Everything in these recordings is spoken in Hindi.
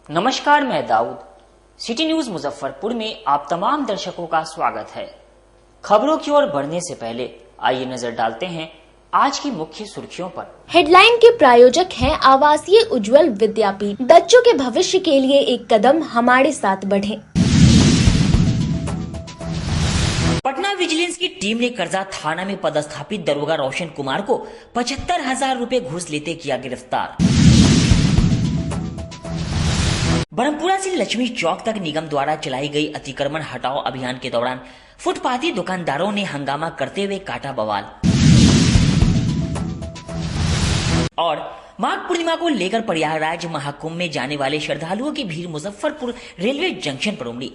नमस्कार, मैं दाऊद। सिटी न्यूज मुजफ्फरपुर में आप तमाम दर्शकों का स्वागत है। खबरों की ओर बढ़ने से पहले आइए नजर डालते हैं आज की मुख्य सुर्खियों पर। हेडलाइन के प्रायोजक हैं आवासीय उज्जवल विद्यापीठ। बच्चों के भविष्य के लिए एक कदम हमारे साथ बढ़ें। पटना विजिलेंस की टीम ने करजा थाना में पदस्थापित दरोगा रोशन कुमार को 75,000 रुपए घूस लेते किया गिरफ्तार। ब्रह्मपुरा से लक्ष्मी चौक तक निगम द्वारा चलाई गई अतिक्रमण हटाओ अभियान के दौरान फुटपाथी दुकानदारों ने हंगामा करते हुए काटा बवाल। और माघ पूर्णिमा को लेकर प्रयागराज महाकुंभ में जाने वाले श्रद्धालुओं की भीड़ मुजफ्फरपुर रेलवे जंक्शन पर उमड़ी।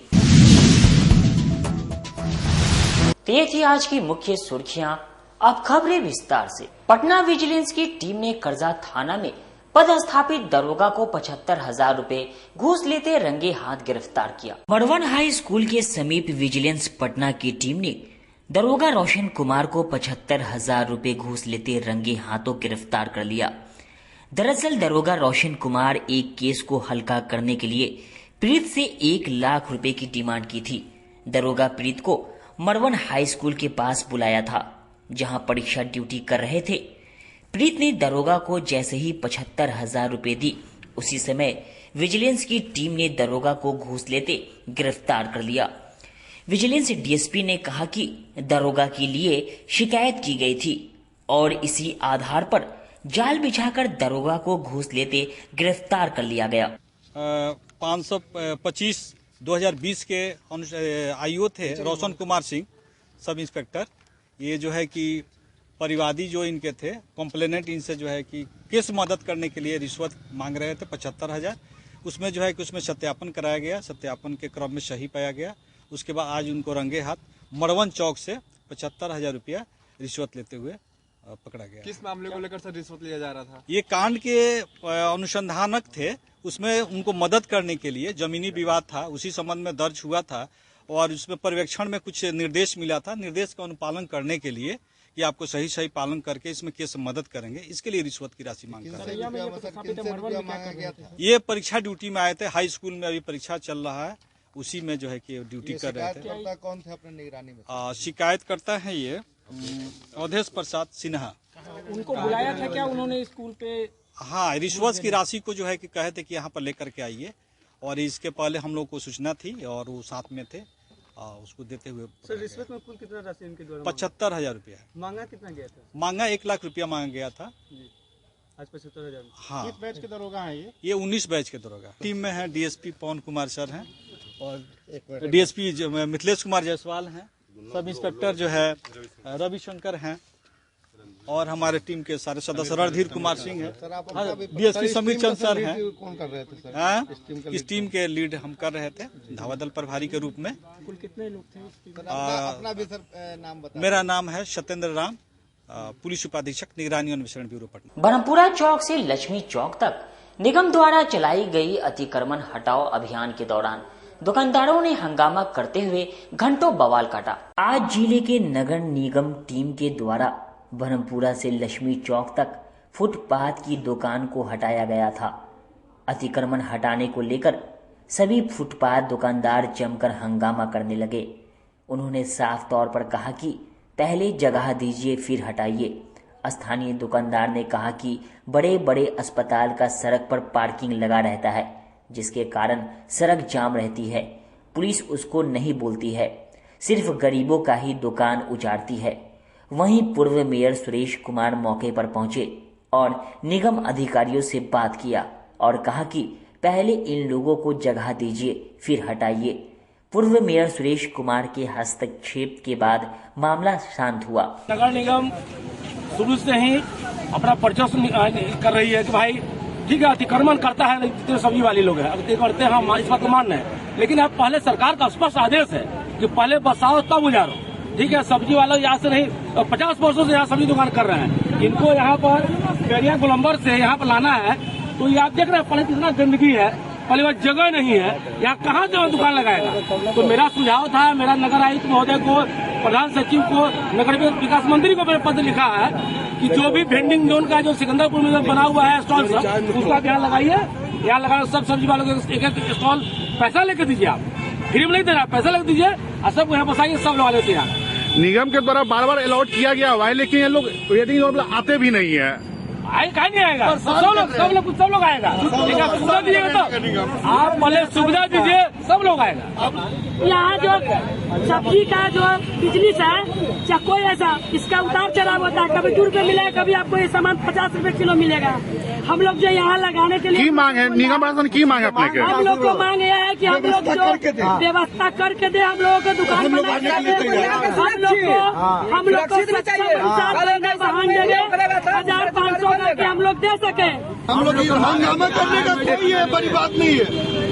तो ये थी आज की मुख्य सुर्खियां। अब खबरें विस्तार से। पटना विजिलेंस की टीम ने करजा थाना में पदस्थापित दरोगा को 75,000 रुपए घूस लेते रंगे हाथ गिरफ्तार किया। मरवन हाई स्कूल के समीप विजिलेंस पटना की टीम ने दरोगा रोशन कुमार को 75,000 रुपए घूस लेते रंगे हाथों गिरफ्तार कर लिया। दरअसल दरोगा रोशन कुमार एक केस को हल्का करने के लिए पीड़ित से 1 लाख रुपए की डिमांड की थी। दरोगा पीड़ित को मरवन हाई स्कूल के पास बुलाया था, जहां परीक्षा ड्यूटी कर रहे थे। पीड़ित ने दरोगा को जैसे ही 75,000 रुपए दी, उसी समय विजिलेंस की टीम ने दरोगा को घूस लेते गिरफ्तार कर लिया। विजिलेंस डीएसपी ने कहा कि दरोगा के लिए शिकायत की गई थी और इसी आधार पर जाल बिछाकर दरोगा को घूस लेते गिरफ्तार कर लिया गया। 525/2020 के आईओ थे रोशन कुमार सिंह, सब इंस्पेक्टर। ये जो है कि परिवादी जो इनके थे कॉम्प्लेनेंट, इनसे जो है कि केस मदद करने के लिए रिश्वत मांग रहे थे 75,000। उसमें जो है कि उसमें सत्यापन कराया गया। सत्यापन के क्रम में सही पाया गया। उसके बाद आज उनको रंगे हाथ मरवन चौक से 75,000 रुपया रिश्वत लेते हुए पकड़ा गया। किस मामले को लेकर सर रिश्वत लिया जा रहा था? ये कांड के अनुसंधानक थे, उसमें उनको मदद करने के लिए जमीनी विवाद था, उसी संबंध में दर्ज हुआ था और उसमें पर्यवेक्षण में कुछ निर्देश मिला था। निर्देश का अनुपालन करने के लिए कि आपको सही पालन करके इसमें केस में मदद करेंगे, इसके लिए रिश्वत की राशि मांग कर रहे हैं। ये परीक्षा ड्यूटी में आए थे। हाई स्कूल में अभी परीक्षा चल रहा है, उसी में जो है कि ड्यूटी कर रहे थे। कौन थे अपने निगरानी में? शिकायत करता है ये अवधेश प्रसाद सिन्हा। उनको बुलाया था क्या उन्होंने स्कूल पे? हाँ, रिश्वत की राशि को जो है कि कहे थे कि यहाँ पर लेकर के आइए, और इसके पहले हम लोग को सूचना थी और वो साथ में थे, उसको देते हुए। सर रिश्वत में कुल कितना राशि इनके द्वारा? 75,000 रुपया। मांगा कितना गया था? मांगा 1 लाख रुपया मांगा गया था। आज 75,000। हाँ। किस बैच के दरोगा हैं ये 19 बैच के दरोगा। टीम में है डीएसपी पवन कुमार सर हैं और डीएसपी मिथिलेश कुमार जायसवाल हैं, सब इंस्पेक्टर जो है रविशंकर हैं और हमारे टीम के सारे सदस्य रणधीर कुमार सिंह है, डीएसपी समीर चंद सर हैं। कौन कर रहे थे सर? इस टीम के लीड हम कर रहे थे धावा दल प्रभारी के रूप में। कुल कितने लोग थे? अपना भी सर नाम बता। मेरा नाम है सत्येंद्र राम, पुलिस उपाधीक्षक निगरानी अन्वेषण ब्यूरो पटना। ब्रह्मपुरा चौक से लक्ष्मी चौक तक निगम द्वारा चलाई गई अतिक्रमण हटाओ अभियान के दौरान दुकानदारों ने हंगामा करते हुए घंटों बवाल काटा। आज जिले के नगर निगम टीम के द्वारा ब्रह्मपुरा से लक्ष्मी चौक तक फुटपाथ की दुकान को हटाया गया था। अतिक्रमण हटाने को लेकर सभी फुटपाथ दुकानदार जमकर हंगामा करने लगे। उन्होंने साफ तौर पर कहा कि पहले जगह दीजिए फिर हटाइए। स्थानीय दुकानदार ने कहा कि बड़े बड़े अस्पताल का सड़क पर पार्किंग लगा रहता है, जिसके कारण सड़क जाम रहती है। पुलिस उसको नहीं बोलती है, सिर्फ गरीबों का ही दुकान उजाड़ती है। वहीं पूर्व मेयर सुरेश कुमार मौके पर पहुंचे और निगम अधिकारियों से बात किया और कहा कि पहले इन लोगों को जगह दीजिए फिर हटाइए। पूर्व मेयर सुरेश कुमार के हस्तक्षेप के बाद मामला शांत हुआ। नगर निगम शुरू से ही अपना पर्चेस कर रही है कि भाई ठीक है, अतिक्रमण करता है, जितने सब्जी वाले लोग हैं अति करते हैं, हम इस बात को मान रहे हैं, लेकिन अब पहले सरकार का स्पष्ट आदेश है कि पहले बसाओ तब उजारो। ठीक है, सब्जी वालों यहाँ से नहीं 50 वर्षों से यहाँ सब्जी दुकान कर रहे हैं। इनको यहाँ पर पेरिया गोलम्बर से यहाँ पर लाना है, तो ये आप देख रहे हैं पहले कितना गंदगी है, पहले वहाँ जगह नहीं है, यहाँ कहाँ जो दुकान लगाएगा। तो मेरा सुझाव था, मेरा नगर आयुक्त महोदय को, प्रधान सचिव को, नगर विकास मंत्री को मैंने पत्र लिखा है कि जो भी वेंडिंग जोन का जो सिकंदरपुर में बना हुआ है स्टॉल सब, उसका ध्यान लगाइए यहाँ लगा सब सब्जी वालों को एक एक स्टॉल पैसा लेके दीजिए, आप फ्री में नहीं दे रहा, पैसा लेके दीजिए और सबको यहाँ बसाइए, सब लगा लेते हैं। निगम के द्वारा बार बार अलॉट किया गया हुआ है, लेकिन ये लोग वेटिंग आते भी नहीं है। कहीं नहीं आएगा, सब लोग आएगा, लेकिन आप सुविधा दीजिएगा तो आप पहले सुविधा दीजिए, सब लोग आएगा। यहाँ जो सब्जी का जो बिजनेस है, चाहे कोई ऐसा इसका उतार चढ़ाव होता है, कभी 2 रुपए मिलेगा, कभी आपको ये सामान 50 रुपए किलो मिलेगा। हम लोग जो यहाँ लगाने के लिए की मांग है, निगम प्रशासन की मांग है अपने के? हम लोग को मांग यह है कि हम लोग जो व्यवस्था करके दे, हम लोगों को दुकान बना के दे, हम लोग को वाहन देंगे 1500 करके हम लोग दे सके। हम लोग हंगामा करने का कोई ये बड़ी बात नहीं है।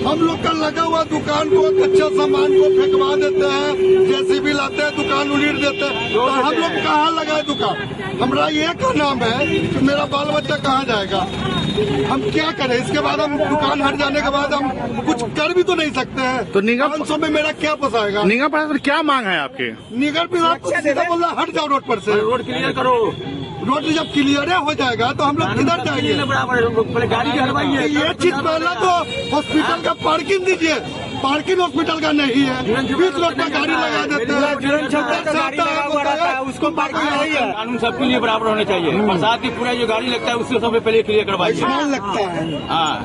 हम लोग का लगा हुआ दुकान को, कच्चा सामान को फेंकवा देते हैं, जैसे भी लाते हैं दुकान उलीट देते हैं, तो हम लोग कहाँ लगाए दुकान? हमारा ये का नाम है कि मेरा बाल बच्चा कहाँ जाएगा, हम क्या करें? इसके बाद हम दुकान हट जाने के बाद हम कुछ कर भी तो नहीं सकते हैं। तो निगम 500 में मेरा क्या पोसाएगा? निगम प्रशासन क्या मांग है आपके? निगम प्रशासन सीधा बोल रहा हट जाओ रोड पर से, रोड क्लियर करो। रोड जब क्लियर हो जाएगा तो हम लोग किधर जाएंगे? गाड़ी हलवाइए। ये चीज पहला तो हॉस्पिटल का पार्किंग दीजिए, पार्किंग हॉस्पिटल का नहीं है, 20 रोड पर गाड़ी लगा देते हैं, उसको पार्किंग नहीं है। कानून सबके लिए बराबर होने चाहिए, बरसात की पूरा जो गाड़ी लगता है उससे सब पहले क्लियर करवाइए। आसमान लगता है,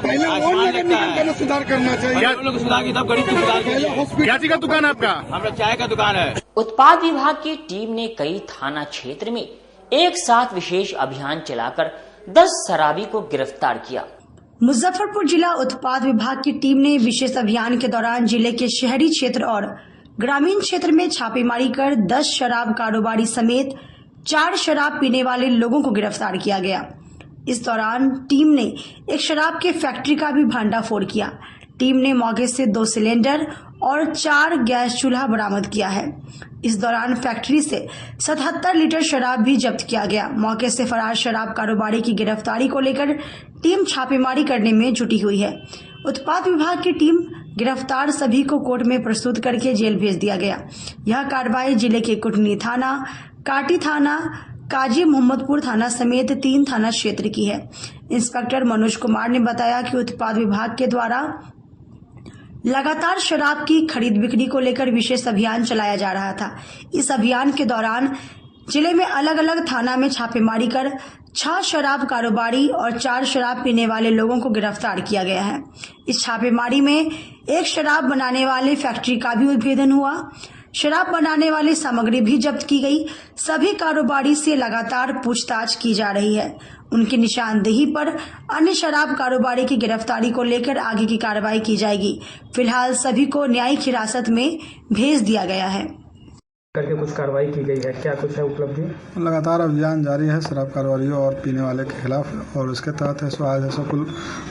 पहले वो निगम का सुधार करना चाहिए। लोग सुधार की तब गरीब की सुधार कीजिए। क्या चीज का दुकान है आपका? हमारा चाय का दुकान है। उत्पाद विभाग की टीम ने कई थाना क्षेत्र में एक साथ विशेष अभियान चलाकर 10 शराबी को गिरफ्तार किया। मुजफ्फरपुर जिला उत्पाद विभाग की टीम ने विशेष अभियान के दौरान जिले के शहरी क्षेत्र और ग्रामीण क्षेत्र में छापेमारी कर 10 शराब कारोबारी समेत 4 शराब पीने वाले लोगों को गिरफ्तार किया गया। इस दौरान टीम ने एक शराब के फैक्ट्री का भी भंडाफोड़ किया। टीम ने मौके से 2 सिलेंडर और 4 गैस चूल्हा बरामद किया है। इस दौरान फैक्ट्री से 77 लीटर शराब भी जब्त किया गया। मौके से फरार शराब कारोबारी की गिरफ्तारी को लेकर टीम छापेमारी करने में जुटी हुई है। उत्पाद विभाग की टीम गिरफ्तार सभी को कोर्ट में प्रस्तुत करके जेल भेज दिया गया। यह कार्रवाई जिले के कुटनी थाना, काटी थाना, काजी मोहम्मदपुर थाना समेत 3 थाना क्षेत्र की है। इंस्पेक्टर मनोज कुमार ने बताया कि उत्पाद विभाग के द्वारा लगातार शराब की खरीद बिक्री को लेकर विशेष अभियान चलाया जा रहा था। इस अभियान के दौरान जिले में अलग अलग थाना में छापेमारी कर 6 शराब कारोबारी और 4 शराब पीने वाले लोगों को गिरफ्तार किया गया है। इस छापेमारी में एक शराब बनाने वाले फैक्ट्री का भी उद्भेदन हुआ। शराब बनाने वाली सामग्री भी जब्त की गई। सभी कारोबारी से लगातार पूछताछ की जा रही है। उनकी निशानदेही पर अन्य शराब कारोबारी की गिरफ्तारी को लेकर आगे की कार्रवाई की जाएगी। फिलहाल सभी को न्यायिक हिरासत में भेज दिया गया है। करके कुछ कार्रवाई की गई है, क्या कुछ है उपलब्धि? लगातार अभियान जारी है शराब कारोबारियों और पीने वाले के खिलाफ, और उसके तहत आज कुल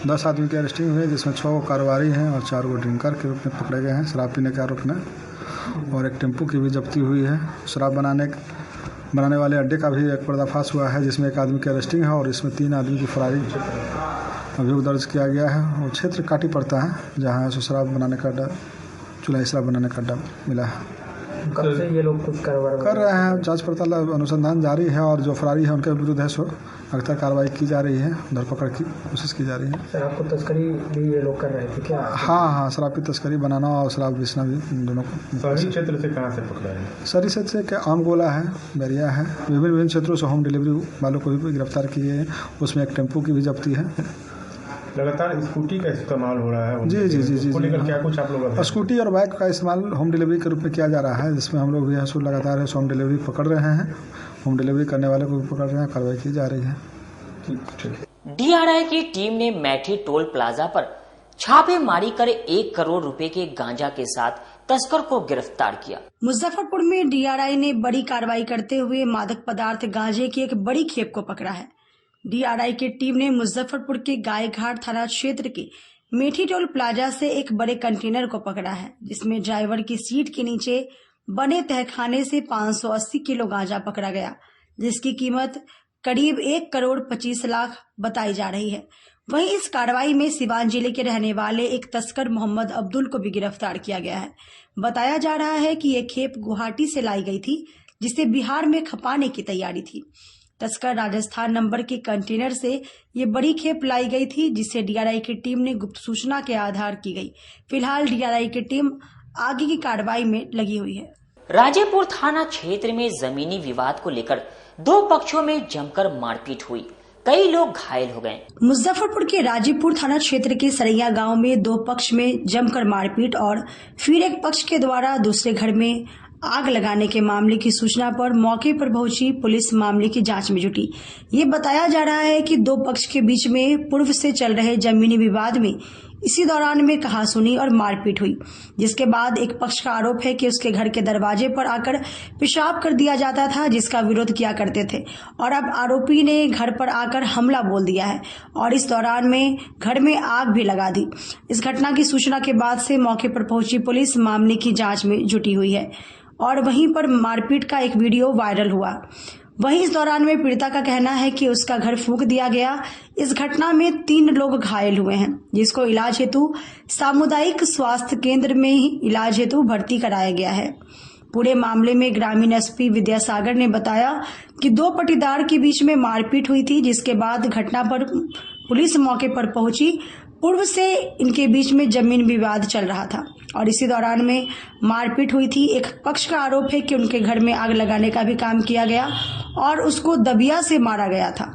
10 आदमी की अरेस्टिंग हुई है, जिसमें 6 कारोबारी हैं और 4 ड्रिंकर के रूप में पकड़े गए हैं शराब पीने के आरोप में। और एक टेम्पो की भी जब्ती हुई है। शराब बनाने वाले अड्डे का भी एक पर्दाफाश हुआ है, जिसमें 1 आदमी की अरेस्टिंग है और इसमें 3 आदमी की फरारी अभियोग दर्ज किया गया है। और क्षेत्र काटी पड़ता है, जहाँ शराब बनाने का अड्डा, चुलाई शराब बनाने का अड्डा मिला है। कब से ये लोग कुछ कारोबार कर रहे हैं? जांच पड़ताल अनुसंधान जारी है और जो फरारी है उनके विरुद्ध है सो अगतर कार्रवाई की जा रही है, धरपकड़ की कोशिश की जा रही है। शराब को तस्करी भी ये लोग कर रहे थे क्या? हाँ, शराब की तस्करी, बनाना और शराब बेचना भी दोनों को। शहरी क्षेत्र से कहाँ से पकड़ा है? शहरी क्षेत्र से क्या आम गोला है, बैरिया है, विभिन्न क्षेत्रों से होम डिलीवरी वालों को भी गिरफ्तार किए हैं। उसमें एक टेम्पो की भी जब्ती है। लगातार स्कूटी का इस्तेमाल हो रहा है। जी। क्या कुछ आप लोग? स्कूटी और बाइक का इस्तेमाल होम डिलीवरी के रूप में किया जा रहा है, जिसमें हम लोग भी लगातार होम डिलीवरी पकड़ रहे हैं। होम डिलीवरी करने वाले को भी पकड़ रहे हैं, कार्रवाई की जा रही है। डीआरआई की टीम ने मैठी टोल प्लाजा पर छापेमारी कर 1 करोड़ रुपए के गांजा के साथ तस्कर को गिरफ्तार किया। मुजफ्फरपुर में डीआरआई ने बड़ी कार्रवाई करते हुए मादक पदार्थ गांजे की एक बड़ी खेप को पकड़ा है। डीआरआई की टीम ने मुजफ्फरपुर के गायघाट थाना क्षेत्र के मेठी टोल प्लाजा से एक बड़े कंटेनर को पकड़ा है, जिसमें ड्राइवर की सीट के नीचे बने तहखाने से 580 किलो गांजा पकड़ा गया, जिसकी कीमत करीब 1 करोड़ 25 लाख बताई जा रही है। वहीं इस कार्रवाई में सिवान जिले के रहने वाले एक तस्कर मोहम्मद अब्दुल को भी गिरफ्तार किया गया है। बताया जा रहा है कि यह खेप गुवाहाटी से लाई गई थी, जिसे बिहार में खपाने की तैयारी थी। तस्कर राजस्थान नंबर के कंटेनर से ये बड़ी खेप लाई गई थी, जिसे डीआरआई की टीम ने गुप्त सूचना के आधार की गई। फिलहाल डीआरआई की टीम आगे की कार्रवाई में लगी हुई है। राजेपुर थाना क्षेत्र में जमीनी विवाद को लेकर दो पक्षों में जमकर मारपीट हुई, कई लोग घायल हो गए। मुजफ्फरपुर के राजेपुर थाना क्षेत्र के सरैया गांव में दो पक्ष में जमकर मारपीट और फिर एक पक्ष के द्वारा दूसरे घर में आग लगाने के मामले की सूचना पर मौके पर पहुंची पुलिस मामले की जांच में जुटी। ये बताया जा रहा है कि दो पक्ष के बीच में पूर्व से चल रहे जमीनी विवाद में इसी दौरान में कहासुनी और मारपीट हुई, जिसके बाद एक पक्ष का आरोप है कि उसके घर के दरवाजे पर आकर पेशाब कर दिया जाता था, जिसका विरोध किया करते थे, और अब आरोपी ने घर पर आकर हमला बोल दिया है और इस दौरान में घर में आग भी लगा दी। इस घटना की सूचना के बाद से मौके पर पहुंची पुलिस मामले की जांच में जुटी हुई है और वहीं पर मारपीट का एक वीडियो वायरल हुआ। वहीं इस दौरान में पीड़िता का कहना है कि उसका घर फूंक दिया गया। इस घटना में 3 लोग घायल हुए हैं, जिसको इलाज हेतु सामुदायिक स्वास्थ्य केंद्र में ही इलाज हेतु भर्ती कराया गया है। पूरे मामले में ग्रामीण एसपी विद्यासागर ने बताया कि दो पटीदार के बीच में मारपीट हुई थी, जिसके बाद घटना पर पुलिस मौके पर पहुंची। पूर्व से इनके बीच में जमीन विवाद चल रहा था और इसी दौरान में मारपीट हुई थी। एक पक्ष का आरोप है कि उनके घर में आग लगाने का भी काम किया गया और उसको दबिया से मारा गया था।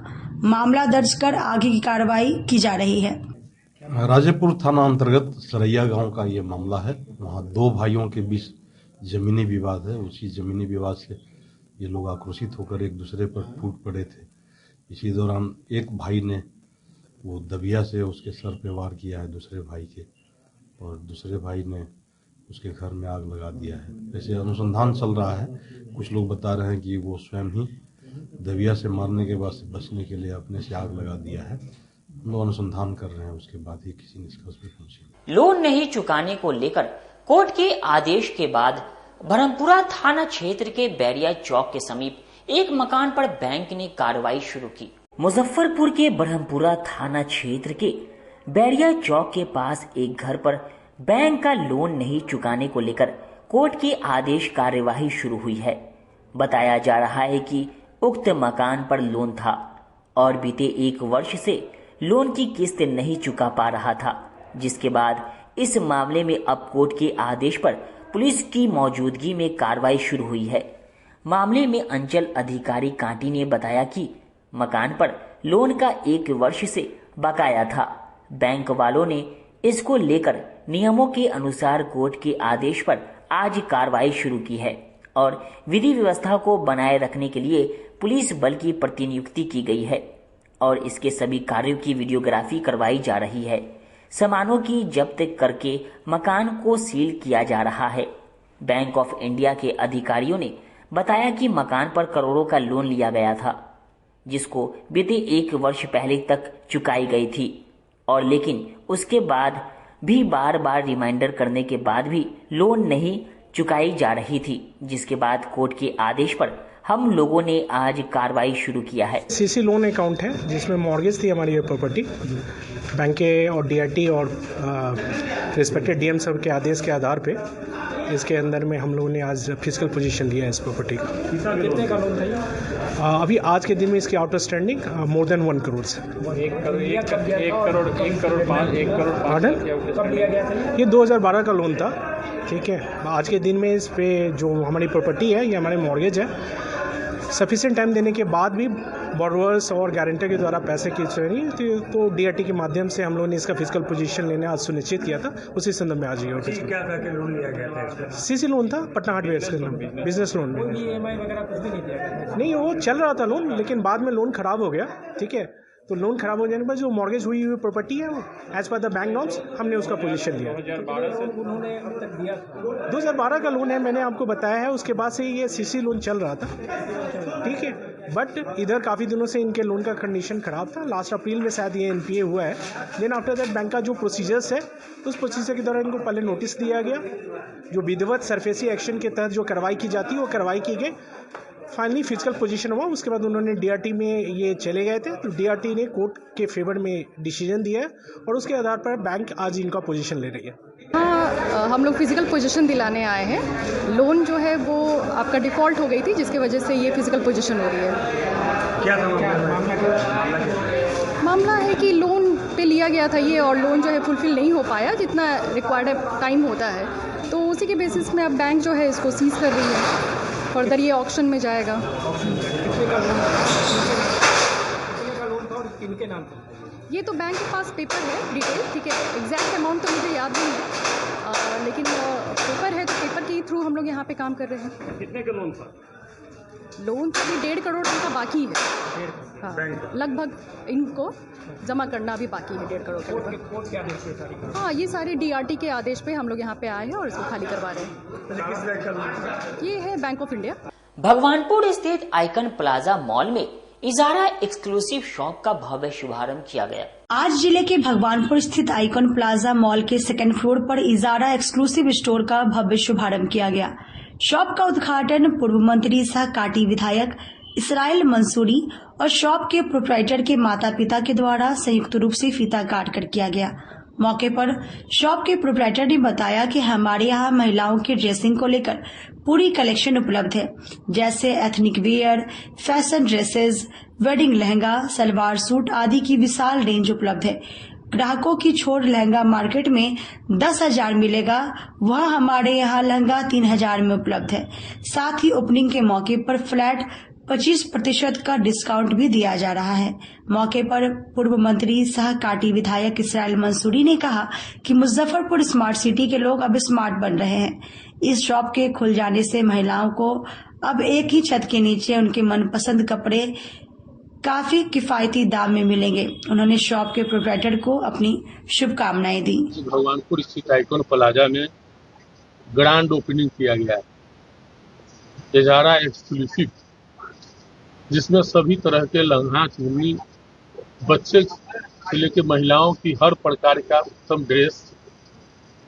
मामला दर्ज कर आगे की कार्रवाई की जा रही है। राजेपुर थाना अंतर्गत सरैया गांव का ये मामला है। वहाँ दो भाइयों के बीच जमीनी विवाद है। उसी जमीनी विवाद से ये लोग आक्रोशित होकर एक दूसरे पर फूट पड़े थे। इसी दौरान एक भाई ने वो दबिया से उसके सर पे वार किया है दूसरे भाई के, और दूसरे भाई ने उसके घर में आग लगा दिया है। ऐसे अनुसंधान चल रहा है। कुछ लोग बता रहे हैं कि वो स्वयं ही दबिया से मारने के बाद बचने के लिए अपने से आग लगा दिया है। हम लोग अनुसंधान कर रहे हैं, उसके बाद ही किसी निष्कर्ष पे पहुंचे। लोन नहीं चुकाने को लेकर कोर्ट के आदेश के बाद ब्रह्मपुरा थाना क्षेत्र के बैरिया चौक के समीप एक मकान पर बैंक ने कार्रवाई शुरू की। मुजफ्फरपुर के ब्रह्मपुरा थाना क्षेत्र के बैरिया चौक के पास एक घर पर बैंक का लोन नहीं चुकाने को लेकर कोर्ट के आदेश कार्यवाही शुरू हुई है। बताया जा रहा है कि उक्त मकान पर लोन था और बीते 1 वर्ष से लोन की किस्त नहीं चुका पा रहा था, जिसके बाद इस मामले में अब कोर्ट के आदेश पर पुलिस की मौजूदगी में कार्रवाई शुरू हुई है। मामले में अंचल अधिकारी कांटी ने बताया कि मकान पर लोन का 1 वर्ष से बकाया था। बैंक वालों ने इसको लेकर नियमों के अनुसार कोर्ट के आदेश पर आज कार्रवाई शुरू की है और विधि व्यवस्था को बनाए रखने के लिए पुलिस बल की प्रतिनियुक्ति की गई है और इसके सभी कार्यों की वीडियोग्राफी करवाई जा रही है। सामानों की जब्त करके मकान को सील किया जा रहा है। बैंक ऑफ इंडिया के अधिकारियों ने बताया कि मकान पर करोड़ों का लोन लिया गया था, जिसको बीते 1 वर्ष पहले तक चुकाई गई थी और लेकिन उसके बाद भी बार बार रिमाइंडर करने के बाद भी लोन नहीं चुकाई जा रही थी, जिसके बाद कोर्ट के आदेश पर हम लोगों ने आज कार्रवाई शुरू किया है। सीसी लोन अकाउंट है जिसमें मॉर्गेज थी हमारी ये प्रॉपर्टी। बैंक के और डीआरटी और रिस्पेक्टेड डीएम सब के आदेश के आधार पे इसके अंदर में हम लोगों ने आज फिजिकल पोजीशन लिया है इस प्रॉपर्टी का। कितने का लोन था? अभी आज के दिन में इसकी आउटस्टैंडिंग मोर देन 1 करोड़ से। 1 करोड़ 5 कब लिया गया था? ये 2012 का लोन था। ठीक है, आज के दिन में इस पे जो हमारी प्रॉपर्टी है ये हमारे मॉर्गेज है। सफिशिएंट टाइम देने के बाद भी बोरोवर्स और गारंटर के द्वारा पैसे खींच रही है, तो डीआरटी के माध्यम से हम लोगों ने इसका फिजिकल पोजीशन लेने आज सुनिश्चित किया था। उसी संदर्भ में आज ये क्या करके लोन लिया गया था? सीसी लोन था, पटना हार्डवेयर के नाम, बिजनेस लोन। ईएमआई वगैरह कुछ भी नहीं दिया गया? नहीं, वो चल रहा था लोन, लेकिन बाद में लोन खराब हो गया। ठीक है, तो लोन खराब हो जाने के बाद जो मॉर्गेज हुई हुई प्रॉपर्टी है वो as per the bank norms हमने उसका पोजीशन लिया। 2012 अब तक दिया? 2012 का लोन है, मैंने आपको बताया है। उसके बाद से ये सीसी लोन चल रहा था। ठीक है, बट इधर काफ़ी दिनों से इनके लोन का कंडीशन ख़राब था। लास्ट अप्रैल में शायद ये एनपीए हुआ है। देन आफ्टर दैट बैंक का जो प्रोसीजर्स है उस प्रोसीजर के दौरान इनको पहले नोटिस दिया गया। जो विधिवत सरफेसी एक्शन के तहत जो कार्रवाई की जाती है वो कार्रवाई की गई। फाइनली फिजिकल पोजीशन हुआ। उसके बाद उन्होंने डीआरटी में ये चले गए थे, तो डीआरटी ने कोर्ट के फेवर में डिसीजन दिया है और उसके आधार पर बैंक आज इनका पोजीशन ले रही है। हाँ, हम लोग फिजिकल पोजीशन दिलाने आए हैं। लोन जो है वो आपका डिफ़ॉल्ट हो गई थी, जिसकी वजह से ये फिजिकल पोजीशन हो रही है। क्या था मामला है कि लोन पे लिया गया था ये, और लोन जो है फुलफिल नहीं हो पाया जितना रिक्वायर्ड टाइम होता है, तो उसी के बेसिस में अब बैंक जो है इसको सीज कर रही है। फर्दर ये ऑक्शन में जाएगा। किनके नाम पर? ये तो बैंक के पास पेपर है डिटेल, ठीक है, एग्जैक्ट अमाउंट तो मुझे याद नहीं है, लेकिन पेपर है, तो पेपर के थ्रू हम लोग यहाँ पे काम कर रहे हैं। कितने का लोन था? लोन तो अभी 1.5 करोड़ का बाकी है। हाँ, लगभग इनको जमा करना अभी बाकी है 1.5 करोड़ का। हाँ, ये सारे DRT के आदेश पे हम लोग यहाँ पे आए हैं और इसको खाली करवा रहे हैं। ये है बैंक ऑफ इंडिया। भगवानपुर स्थित आइकन प्लाजा मॉल में इजारा एक्सक्लूसिव शॉप का भव्य शुभारंभ किया गया। आज जिले के भगवानपुर स्थित आइकन प्लाजा मॉल के 2nd फ्लोर पर इजारा एक्सक्लूसिव स्टोर का भव्य शुभारंभ किया गया। शॉप का उद्घाटन पूर्व मंत्री सह काटी विधायक इसराइल मंसूरी और शॉप के प्रोप्राइटर के माता पिता के द्वारा संयुक्त रूप से फीता काट कर किया गया। मौके पर शॉप के प्रोप्राइटर ने बताया कि हमारे यहाँ महिलाओं की ड्रेसिंग को लेकर पूरी कलेक्शन उपलब्ध है, जैसे ethnic wear, fashion dresses, wedding lehenga, salwar suit आदि की विशाल रेंज उपलब्ध है। ग्राहकों की छोड़ लहंगा मार्केट में 10,000 मिलेगा, वह हमारे यहाँ लहंगा 3,000 में उपलब्ध है। साथ ही ओपनिंग के मौके पर फ्लैट 25% का डिस्काउंट भी दिया जा रहा है। मौके पर पूर्व मंत्री सह काटी विधायक इसराइल मंसूरी ने कहा कि मुजफ्फरपुर स्मार्ट सिटी के लोग अब स्मार्ट बन रहे हैं। इस शॉप के खुल जाने से महिलाओं को अब एक ही छत के नीचे उनके मनपसंद कपड़े काफी किफायती दाम में मिलेंगे। उन्होंने शॉप के प्रोप्राइटर को अपनी शुभकामनाएं दी। भगवानपुर स्थित आइकन प्लाजा में ग्रैंड ओपनिंग किया गया है इजारा एक्सक्लूसिव, जिसमें सभी तरह के लहंगा, चुन्नी, बच्चे से लेकर महिलाओं की हर प्रकार का उत्तम ड्रेस,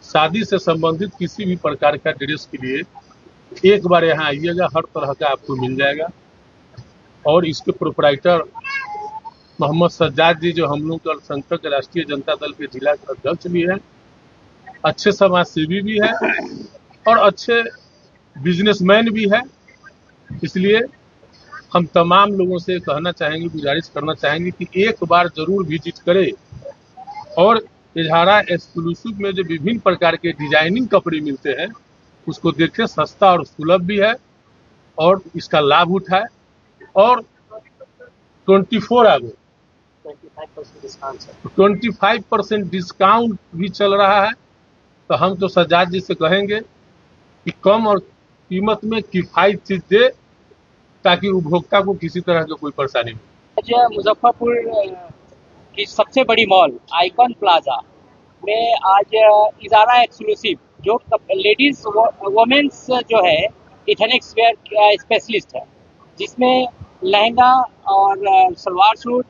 शादी से संबंधित किसी भी प्रकार का ड्रेस के लिए एक बार यहाँ आइएगा, हर तरह का आपको मिल जाएगा। और इसके प्रोप्राइटर मोहम्मद सज्जाद जी, जो हम लोग के अल्पसंख्यक राष्ट्रीय जनता दल के जिला के अध्यक्ष भी है, अच्छे समाज सेवी भी है और अच्छे बिजनेसमैन भी है। इसलिए हम तमाम लोगों से कहना चाहेंगे, गुजारिश करना चाहेंगे कि एक बार जरूर विजिट करें और इजारा एक्सक्लूसिव में जो विभिन्न प्रकार के डिजाइनिंग कपड़े मिलते हैं उसको देखें। सस्ता और सुलभ भी है और इसका लाभ उठाए। और 25% डिस्काउंट भी चल रहा है। तो हम तो सज्जाद जी से कहेंगे कि कम और कीमत में किफायत चीज दे, ताकि उपभोक्ता को किसी तरह की कोई परेशानी नहीं। आज मुजफ्फरपुर की सबसे बड़ी मॉल आइकन प्लाजा में आज इजारा एक्सक्लूसिव, जो लेडीज वोमेन्स जो है इथनिक्स वेयर स्पेशलिस्ट है, जिसमें लहंगा और सलवार सूट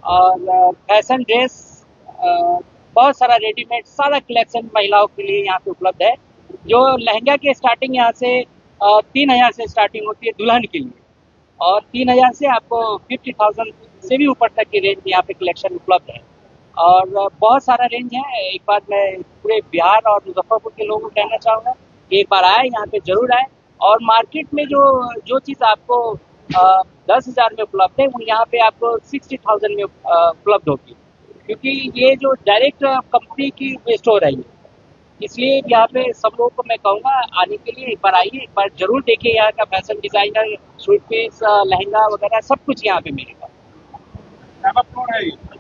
और फैशन ड्रेस, बहुत सारा रेडीमेड सारा कलेक्शन महिलाओं के लिए यहाँ पे उपलब्ध है। जो लहंगा की स्टार्टिंग यहाँ से 3,000 से स्टार्टिंग होती है दुल्हन के लिए, और 3,000 से आपको 50,000 से भी ऊपर तक की रेंज यहाँ पे कलेक्शन उपलब्ध है। और बहुत सारा रेंज है। एक बार मैं पूरे बिहार और मुजफ्फरपुर के लोगों को कहना चाहूँगा कि एक बार आए, यहाँ पे जरूर आए। और मार्केट में जो चीज़ आपको 10,000 में उपलब्ध है, वो यहाँ पे आपको 60,000 में उपलब्ध होगी, क्योंकि ये जो डायरेक्ट कंपनी की स्टोर है। इसलिए यहाँ पे सब लोगों को मैं कहूँगा आने के लिए, एक बार आइए, एक बार जरूर देखिए। यहाँ का fashion designer, suit piece, lehenga वगैरह सब कुछ यहाँ पे मिलेगा।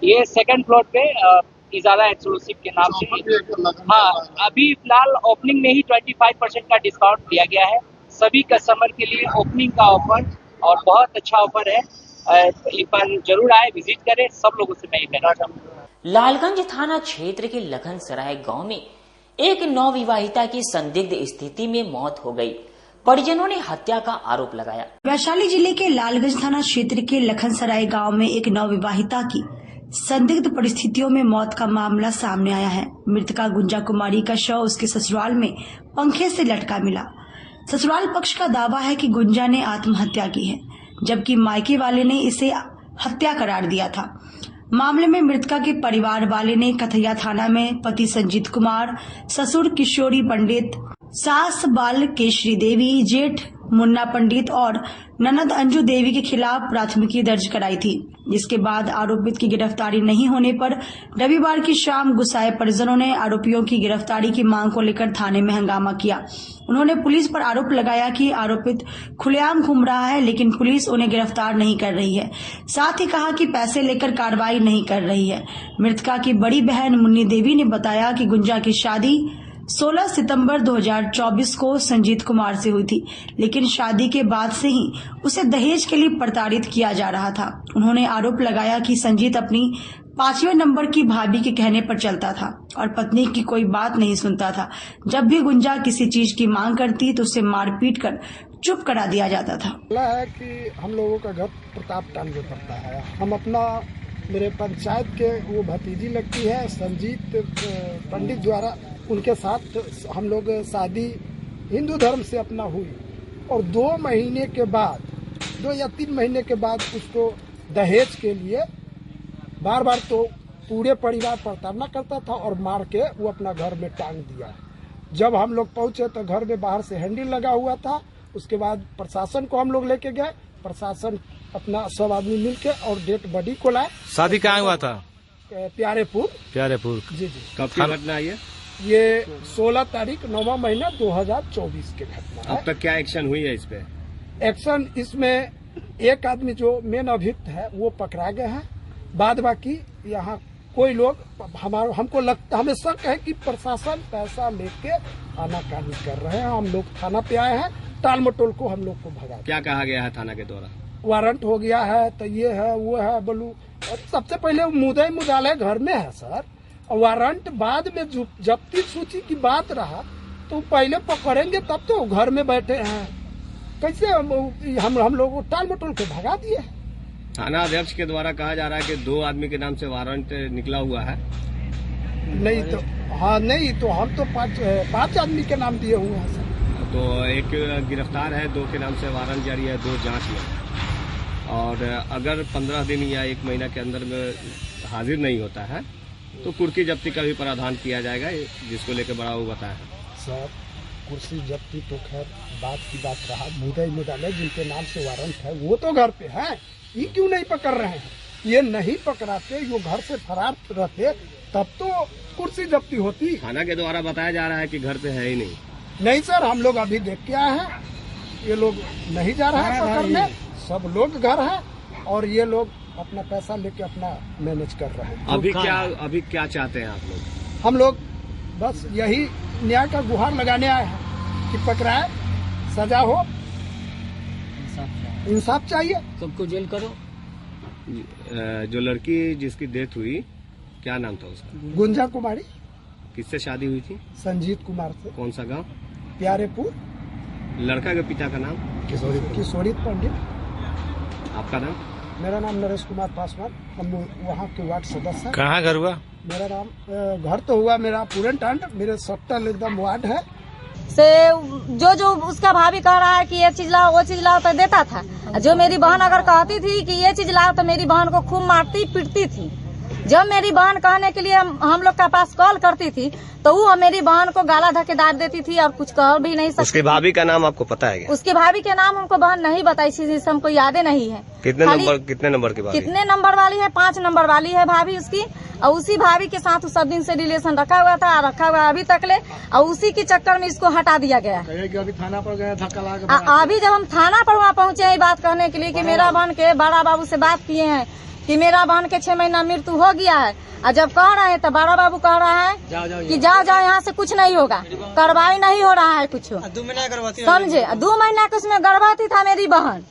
ये 2nd फ्लोर पे इजारा एक्सक्लूसिव के नाम से। हाँ, अभी फिलहाल ओपनिंग में ही 25% का डिस्काउंट दिया गया है सभी कस्टमर के लिए। ओपनिंग का ऑफर और बहुत अच्छा ऑफर है। एक बार जरूर आए, विजिट करें। सब लोगों से मैं ये कहना चाहूँगा। लालगंज थाना क्षेत्र के लखनसराय गांव में एक नवविवाहिता की संदिग्ध स्थिति में मौत हो गई। परिजनों ने हत्या का आरोप लगाया। वैशाली जिले के लालगंज थाना क्षेत्र के लखनसराय गांव में एक नवविवाहिता की संदिग्ध परिस्थितियों में मौत का मामला सामने आया है। मृतका गुंजा कुमारी का शव उसके ससुराल में पंखे से लटका मिला। ससुराल पक्ष का दावा है कि गुंजा ने आत्महत्या की है, जबकि मायके वाले ने इसे हत्या करार दिया था। मामले में मृतका के परिवार वाले ने कथैया थाना में पति संजीत कुमार, ससुर किशोरी पंडित, सास बाल केशरी देवी, जेठ मुन्ना पंडित और ननद अंजू देवी के खिलाफ प्राथमिकी दर्ज कराई थी, जिसके बाद आरोपित की गिरफ्तारी नहीं होने पर रविवार की शाम गुस्साए परिजनों ने आरोपियों की गिरफ्तारी की मांग को लेकर थाने में हंगामा किया। उन्होंने पुलिस पर आरोप लगाया कि आरोपित खुलेआम घूम रहा है, लेकिन पुलिस उन्हें गिरफ्तार नहीं कर रही है। साथ ही कहा कि पैसे लेकर कार्रवाई नहीं कर रही है। मृतका की बड़ी बहन मुन्नी देवी ने बताया कि गुंजा की शादी 16 सितंबर 2024 को संजीत कुमार से हुई थी, लेकिन शादी के बाद से ही उसे दहेज के लिए प्रताड़ित किया जा रहा था। उन्होंने आरोप लगाया कि संजीत अपनी 5वें नंबर की भाभी के कहने पर चलता था और पत्नी की कोई बात नहीं सुनता था। जब भी गुंजा किसी चीज की मांग करती तो उसे मारपीट कर चुप करा दिया जाता था। है कि हम लोगों का घर प्रताप टाल में पड़ता है। हम अपना मेरे पंचायत के वो भतीजी लगती है संजीत पंडित द्वारा, उनके साथ हम लोग शादी हिंदू धर्म से अपना हुई और 2 महीने के बाद 2 या 3 महीने के बाद उसको दहेज के लिए बार बार तो पूरे परिवार प्रताड़ना करता था और मार के वो अपना घर में टांग दिया। जब हम लोग पहुंचे तो घर में बाहर से हैंडल लगा हुआ था। उसके बाद प्रशासन को हम लोग लेके गए, प्रशासन अपना सब आदमी मिलके और डेड बॉडी को लाए। शादी कहाँ हुआ था? प्यारेपुर। जी। कब की घटना है ये 16 तारीख 9वां महीना 2024 के घटना है। अब तक क्या एक्शन हुई है इस पे? एक्शन इसमें एक आदमी जो मेन अभियुक्त है वो पकड़ा गया है। बाद बाकी यहाँ कोई लोग हमको लगता, हमें शक है कि प्रशासन पैसा लेके आनाकानी कर रहे हैं। हम लोग थाना पे आए हैं, टाल मटोल को हम लोग को भगा। क्या कहा गया है थाना के द्वारा? वारंट हो गया है तो ये है वो है बोलू। सबसे पहले मुदाले घर में है सर, वारंट बाद में जब्ती सूची की बात रहा तो पहले पकड़ेंगे तब तो घर में बैठे हैं। कैसे हम लोग को टाल मटोल के भगा दिए। थाना अध्यक्ष के द्वारा कहा जा रहा है कि 2 आदमी के नाम से वारंट निकला हुआ है। नहीं तो नहीं तो हम तो 5 आदमी के नाम दिए हुए हैं सर। तो एक गिरफ्तार है, 2 के नाम से वारंट जारी है, 2 जांच में। और अगर 15 दिन या 1 महीना के अंदर में हाजिर नहीं होता है तो कुर्की जब्ती का भी प्रावधान किया जाएगा, जिसको लेकर बड़ा वो बताया है सर। कुर्सी जब्ती तो खैर बात की बात रहा, मुदाले जिनके नाम से वारंट है वो तो घर पे है, ये क्यों नहीं पकड़ रहे हैं? ये नहीं पकड़ाते, वो घर से फरार रहते तब तो कुर्सी जब्ती होती। थाना के द्वारा बताया जा रहा है कि घर पे है ही नहीं। नहीं सर, हम लोग अभी देख के आए हैं, ये लोग नहीं जा रहा है पकड़ने, सब लोग घर है और ये लोग अपना पैसा लेके अपना मैनेज कर रहे हैं। अभी क्या चाहते हैं आप लोग? हम लोग बस यही न्याय का गुहार लगाने आए हैं कि पकड़ाए, सजा हो, इंसाफ चाहिए, सबको जेल करो। जो लड़की जिसकी डेथ हुई क्या नाम था उसका? गुंजा कुमारी। किससे शादी हुई थी? संजीत कुमार से। कौन सा गांव? प्यारेपुर। लड़का के पिता का नाम? किशोरी पंडित। आपका नाम? मेरा नाम नरेश कुमार पासवान, हम वहाँ के वार्ड सदस्य हैं। कहाँ घर हुआ? मेरा नाम घर तो हुआ मेरा पूरन टांड, मेरे सट्टल एकदम वार्ड है से जो उसका भाभी कह रहा है कि ये चीज लाओ वो चीज लाओ तो देता था। जो मेरी बहन अगर कहती थी कि ये चीज लाओ तो मेरी बहन को खूब मारती पीटती थी। जब मेरी बहन कहने के लिए हम लोग का पास कॉल करती थी तो वो मेरी बहन को गाला धक्के दाब देती थी और कुछ कह भी नहीं सकती। उसकी भाभी का नाम आपको पता है क्या? उसकी भाभी के नाम हमको बहन नहीं बताई थी, हमको यादें नहीं है। कितने नंबर की भाभी? कितने नंबर वाली है? 5 नंबर वाली है भाभी उसकी। और उसी भाभी के साथ सब दिन से रिलेशन रखा हुआ था, रखा हुआ अभी तक ले, और उसी के चक्कर में इसको हटा दिया गया। अभी थाना पर गया था कल। अभी जब हम थाना पर वहाँ पहुँचे हैं बात कहने के लिए कि मेरा बहन के बड़ा बाबू से बात किए हैं कि मेरा बहन के 6 महीना मृत्यु हो गया है, और जब कह रहे हैं तो बड़ा बाबू कह रहा है कि जाओ यहाँ से कुछ नहीं होगा, कार्रवाई नहीं हो रहा है कुछ। समझे? 2 महीना के उसमें गर्भवती था मेरी बहन।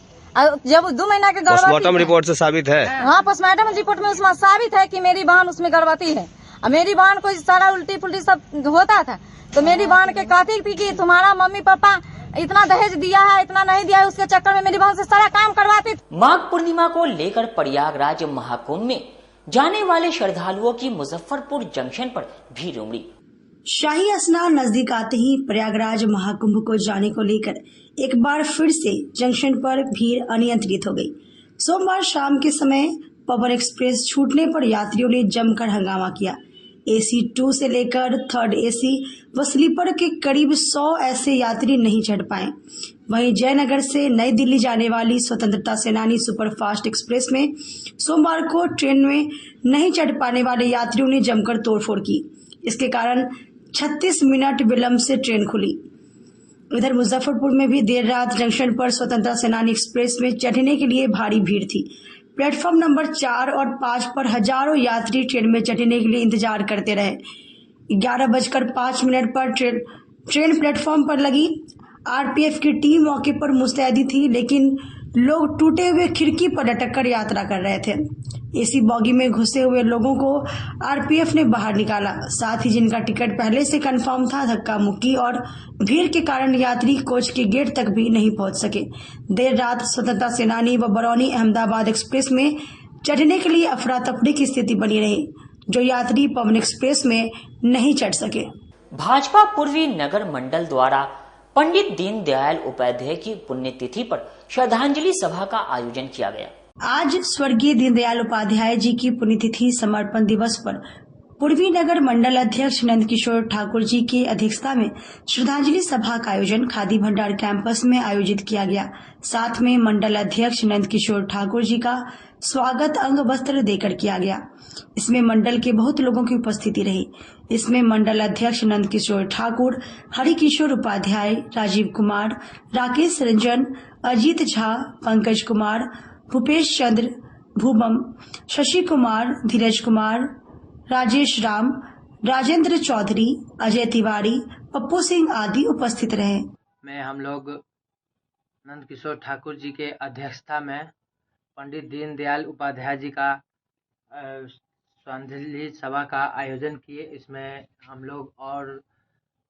जब 2 महीना के पोस्टमार्टम रिपोर्ट से साबित है। हाँ, पोस्टमार्टम रिपोर्ट में उसमें साबित है कि मेरी बहन उसमें गर्भवती है। और मेरी बहन को सारा उल्टी पुल्टी सब होता था तो मेरी बहन के कहती थी कि तुम्हारा मम्मी पापा इतना दहेज दिया है, इतना नहीं दिया है, उसके चक्कर में मेरी बहन से सारा काम करवाती थी। माघ पूर्णिमा को लेकर प्रयागराज महाकुंभ में जाने वाले श्रद्धालुओं की मुजफ्फरपुर जंक्शन पर भीड़ उमड़ी। शाही स्नान नजदीक आते ही प्रयागराज महाकुंभ को जाने को लेकर एक बार फिर से जंक्शन पर भीड़ अनियंत्रित हो गई। सोमवार शाम के समय पवन एक्सप्रेस छूटने पर यात्रियों ने जमकर हंगामा किया। AC 2 से लेकर 3rd AC व स्लीपर के करीब 100 ऐसे यात्री नहीं चढ़ पाए। वहीं जयनगर से नई दिल्ली जाने वाली स्वतंत्रता सेनानी सुपरफास्ट एक्सप्रेस में सोमवार को ट्रेन में नहीं चढ़ पाने वाले यात्रियों ने जमकर तोड़फोड़ की। इसके कारण 36 मिनट विलंब से ट्रेन खुली। इधर मुजफ्फरपुर में भी देर रात जंक्शन पर स्वतंत्रता सेनानी एक्सप्रेस में चढ़ने के लिए भारी भीड़ थी। प्लेटफॉर्म नंबर 4 और 5 पर हजारों यात्री ट्रेन में चढ़ने के लिए इंतजार करते रहे। 11:05 पर ट्रेन प्लेटफॉर्म पर लगी। RPF की टीम मौके पर मुस्तैदी थी, लेकिन लोग टूटे हुए खिड़की पर लटक कर यात्रा कर रहे थे। AC बॉगी में घुसे हुए लोगों को RPF ने बाहर निकाला। साथ ही जिनका टिकट पहले से कंफर्म था, धक्का मुक्की और भीड़ के कारण यात्री कोच के गेट तक भी नहीं पहुंच सके। देर रात स्वतंत्रता सेनानी व बरौनी अहमदाबाद एक्सप्रेस में चढ़ने के लिए अफरा तफरी की स्थिति बनी रही, जो यात्री पवन एक्सप्रेस में नहीं चढ़ सके। भाजपा पूर्वी नगर मंडल द्वारा पंडित दीनदयाल उपाध्याय की पुण्यतिथि पर श्रद्धांजलि सभा का आयोजन किया गया। आज स्वर्गीय दीनदयाल उपाध्याय जी की पुण्यतिथि समर्पण दिवस पर पूर्वी नगर मंडल अध्यक्ष नंदकिशोर ठाकुर जी की अध्यक्षता में श्रद्धांजलि सभा का आयोजन खादी भंडार कैंपस में आयोजित किया गया। साथ में मंडल अध्यक्ष नंदकिशोर ठाकुर जी का स्वागत अंग वस्त्र देकर किया गया। इसमें मंडल के बहुत लोगों की उपस्थिति रही। इसमें मंडल अध्यक्ष नंदकिशोर ठाकुर, हरिकिशोर उपाध्याय, राजीव कुमार, राकेश रंजन, अजीत झा, पंकज कुमार, भूपेश चंद्र, भूमम, शशि कुमार, धीरज कुमार, राजेश राम, राजेंद्र चौधरी, अजय तिवारी, पप्पू सिंह आदि उपस्थित रहे। मैं हम लोग नंदकिशोर ठाकुर जी के अध्यक्षता में पंडित दीनदयाल उपाध्याय जी का श्रद्धांजलि सभा का आयोजन किए। इसमें हम लोग और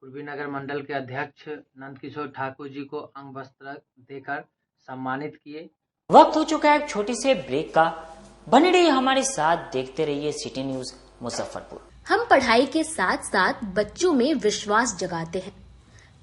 पूर्वी नगर मंडल के अध्यक्ष नंदकिशोर ठाकुर जी को अंग वस्त्र देकर सम्मानित किए। वक्त हो चुका है एक छोटे से ब्रेक का। बने रहिए हमारे साथ, देखते रहिए सिटी न्यूज मुजफ्फरपुर। हम पढ़ाई के साथ साथ बच्चों में विश्वास जगाते हैं।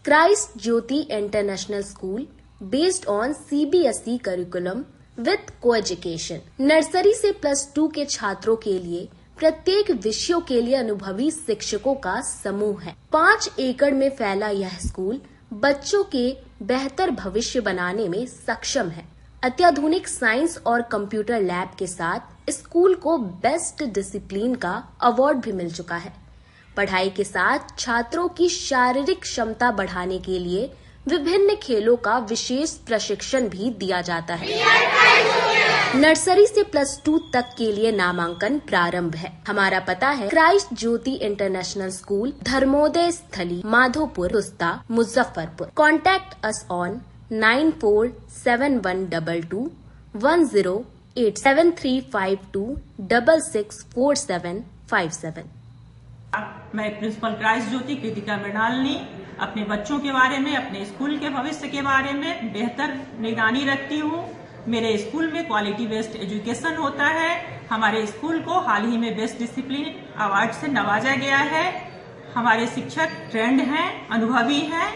Christ Jyoti international school based on CBSE curriculum with coeducation. Nursery से +2 के छात्रों के लिए प्रत्येक विषयों के लिए अनुभवी शिक्षकों का समूह है। 5 एकड़ में फैला यह स्कूल बच्चों के बेहतर भविष्य बनाने में सक्षम है। अत्याधुनिक साइंस और कंप्यूटर लैब के साथ स्कूल को बेस्ट डिसिप्लिन का अवार्ड भी मिल चुका है। पढ़ाई के साथ छात्रों की शारीरिक क्षमता बढ़ाने के लिए विभिन्न खेलों का विशेष प्रशिक्षण भी दिया जाता है। नर्सरी से +2 तक के लिए नामांकन प्रारंभ है। हमारा पता है Christ Jyoti international school, Dharmodaya Sthali, Madhopur, Rusta, Muzaffarpur. Contact us on 947122108735266475 मैं प्रिंसिपल क्राइस्ट ज्योति कृतिका मृणालिनी अपने बच्चों के बारे में, अपने स्कूल के भविष्य के बारे में बेहतर निगरानी रखती हूँ। मेरे स्कूल में क्वालिटी बेस्ड एजुकेशन होता है। हमारे स्कूल को हाल ही में बेस्ट डिसिप्लिन अवार्ड से नवाजा गया है। हमारे शिक्षक ट्रेंड हैं, अनुभवी हैं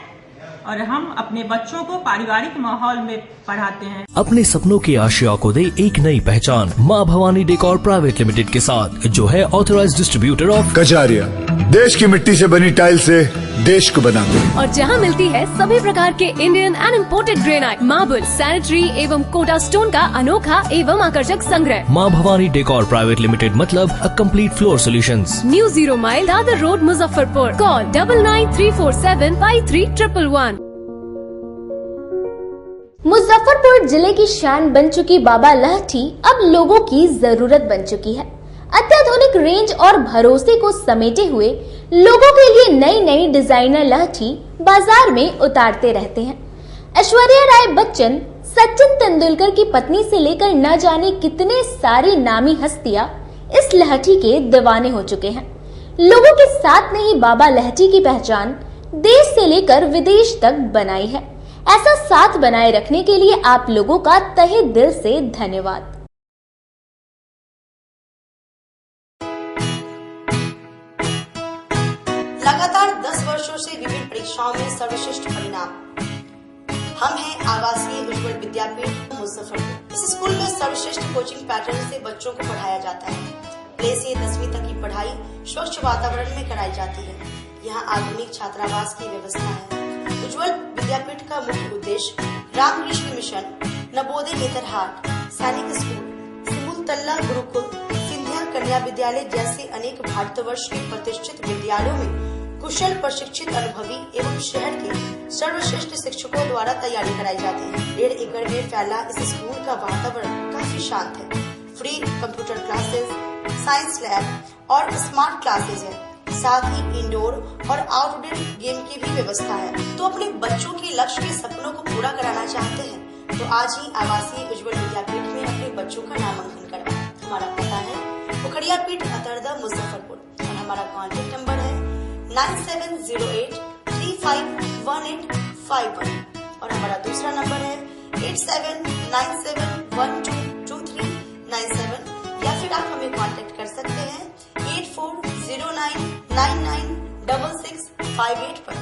और हम अपने बच्चों को पारिवारिक माहौल में पढ़ाते हैं। अपने सपनों की आशिया को दे एक नई पहचान माँ भवानी डेकोर प्राइवेट लिमिटेड के साथ, जो है ऑथराइज्ड डिस्ट्रीब्यूटर ऑफ कजारिया। देश की मिट्टी से बनी टाइल से देश को बनाते हैं। और जहाँ मिलती है सभी प्रकार के Indian and imported granite, marble, sanitary एवं कोटा स्टोन का अनोखा एवं आकर्षक संग्रह। माँ भवानी डेकोर प्राइवेट लिमिटेड मतलब a complete floor solutions. New 0 mile Dadar road, Muzaffarpur. Call 9934753111। Muzaffarpur जिले की शान बन चुकी बाबा लहठी अब लोगों की जरूरत बन चुकी है। अत्याधुनिक रेंज और भरोसे को समेटे हुए लोगों के लिए नई नई डिजाइनर लहठी बाजार में उतारते रहते हैं। ऐश्वर्या राय बच्चन, सचिन तेंदुलकर की पत्नी से लेकर न जाने कितने सारी नामी हस्तियां इस लहठी के दीवाने हो चुके हैं। लोगों के साथ ने ही बाबा लहठी की पहचान देश से लेकर विदेश तक बनाई है। ऐसा साथ बनाए रखने के लिए आप लोगों का तहे दिल से धन्यवाद। लगातार 10 वर्षों से विभिन्न परीक्षाओं में सर्वश्रेष्ठ परिणाम। हम हैं आवासीय उज्ज्वल विद्यापीठ मुजफ्फरपुर। इस स्कूल में सर्वश्रेष्ठ कोचिंग पैटर्न से बच्चों को पढ़ाया जाता है। प्ले से 10वीं तक की पढ़ाई स्वच्छ वातावरण में कराई जाती है। यहाँ आधुनिक छात्रावास की व्यवस्था है। उज्ज्वल विद्यापीठ का मुख्य उद्देश्य रामकृष्ण मिशन, नवोदय नेतरहाट, सैनिक स्कूल, सिमुलतला गुरुकुल, सिंधिया कन्या विद्यालय जैसे अनेक भारतवर्ष के प्रतिष्ठित विद्यालयों में कुशल प्रशिक्षित अनुभवी एवं शहर के सर्वश्रेष्ठ शिक्षकों द्वारा तैयारी कराई जाती है। 1.5 एकड़ में फैला इस स्कूल का वातावरण काफी शांत है। Free computer classes, science lab और स्मार्ट क्लासेस है। साथ ही इंडोर और आउटडोर गेम की भी व्यवस्था है। तो अपने बच्चों के लक्ष्य के सपनों को पूरा कराना चाहते हैं तो आज ही आवासीय उज्ज्वल विद्यापीठ में अपने बच्चों का नामांकन करवाएं। हमारा पता है पोखरिया पीठ, अतरदा, मुजफ्फरपुर और हमारा कॉन्टेक्ट नंबर है 9708351851 और हमारा दूसरा नंबर है 8797122397 या फिर आप हमें कांटेक्ट कर सकते हैं 8409996658 पर।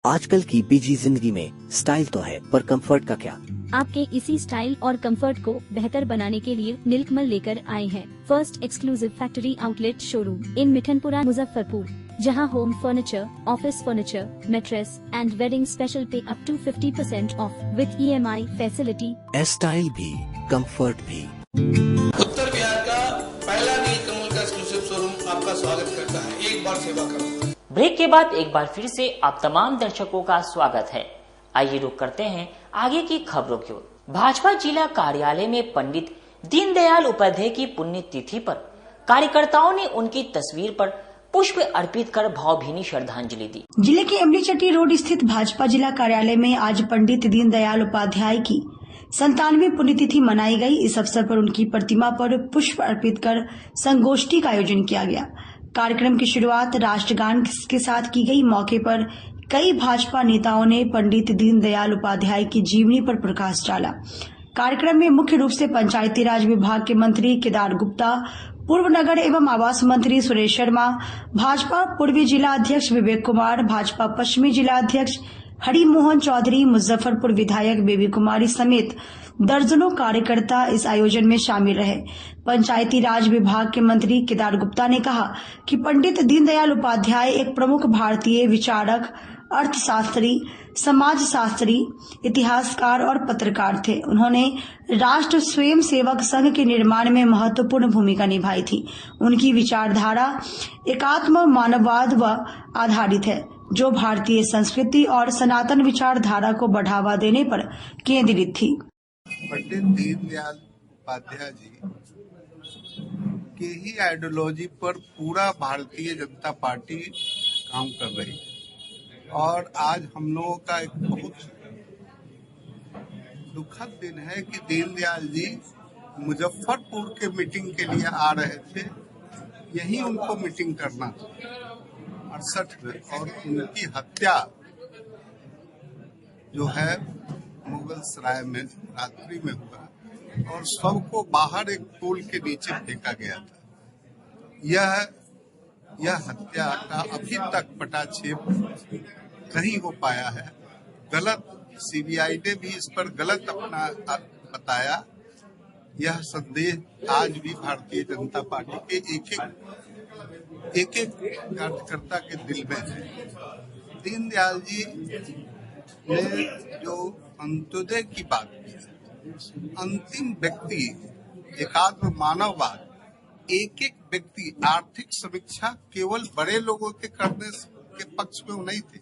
आजकल की बिजी जिंदगी में स्टाइल तो है पर कंफर्ट का क्या? आपके इसी स्टाइल और कंफर्ट को बेहतर बनाने के लिए नीलकमल लेकर आए हैं first exclusive factory outlet showroom in Mithanpura, Muzaffarpur, जहां home furniture, office furniture, mattress and wedding special pay up to 50% off with EMI facility. Style भी कंफर्ट भी। उत्तर बिहार का पहला नीलकमल का एक्सक्लूसिव शोरूम आपका स्वागत करता है। एक बार सेवा करो। ब्रेक के बाद एक बार फिर से आप तमाम दर्शकों का स्वागत है। आइए रुक करते हैं आगे की खबरों की ओर। भाजपा जिला कार्यालय में पंडित दीनदयाल उपाध्याय की पुण्यतिथि पर कार्यकर्ताओं ने उनकी तस्वीर पर पुष्प अर्पित कर भावभीनी श्रद्धांजलि दी। जिले के अमलीचट्टी रोड स्थित भाजपा जिला कार्यालय में आज पंडित दीनदयाल उपाध्याय की 97वीं पुण्यतिथि मनाई गई। इस अवसर पर उनकी प्रतिमा पर पुष्प अर्पित कर संगोष्ठी का आयोजन किया गया। कार्यक्रम की शुरुआत राष्ट्रगान के साथ की गई। मौके पर कई भाजपा नेताओं ने पंडित दीनदयाल उपाध्याय की जीवनी पर प्रकाश डाला। कार्यक्रम में मुख्य रूप से पंचायती राज विभाग के मंत्री केदार गुप्ता, पूर्व नगर एवं आवास मंत्री सुरेश शर्मा, भाजपा पूर्वी जिला अध्यक्ष विवेक कुमार, भाजपा पश्चिमी जिला अध्यक्ष हरिमोहन चौधरी, मुजफ्फरपुर विधायक बेबी कुमारी समेत दर्जनों कार्यकर्ता इस आयोजन में शामिल रहे। पंचायती राज विभाग के मंत्री केदार गुप्ता ने कहा कि पंडित दीनदयाल उपाध्याय एक प्रमुख भारतीय विचारक, अर्थशास्त्री, समाजशास्त्री, इतिहासकार और पत्रकार थे। उन्होंने राष्ट्र स्वयं सेवक संघ के निर्माण में महत्वपूर्ण भूमिका निभाई थी। उनकी विचारधारा एकात्म मानववाद व आधारित है, जो भारतीय संस्कृति और सनातन विचारधारा को बढ़ावा देने पर केंद्रित थी। पंडित दीनदयाल उपाध्याय जी की ही आइडियोलॉजी पर पूरा भारतीय जनता पार्टी काम कर रही है और आज हम लोगों का एक बहुत दुखद दिन है कि दीनदयाल जी मुजफ्फरपुर के मीटिंग के लिए आ रहे थे। यहीं उनको मीटिंग करना था 68 में और उनकी हत्या जो है मुगल सराय में रात्रि में हुआ और सबको बाहर एक पुल के नीचे फेंका गया था। यह हत्या का अभी तक पटाक्षेप नहीं हो पाया है। गलत CBI ने भी इस पर गलत अपना बताया। यह संदेह आज भी भारतीय जनता पार्टी के एक कार्यकर्ता के दिल में है। दीनदयाल जी ने जो अंत्योदय की बात की, अंतिम व्यक्ति, एकात्म मानववाद, एक व्यक्ति, आर्थिक समीक्षा केवल बड़े लोगों के करने के पक्ष में वो नहीं थे।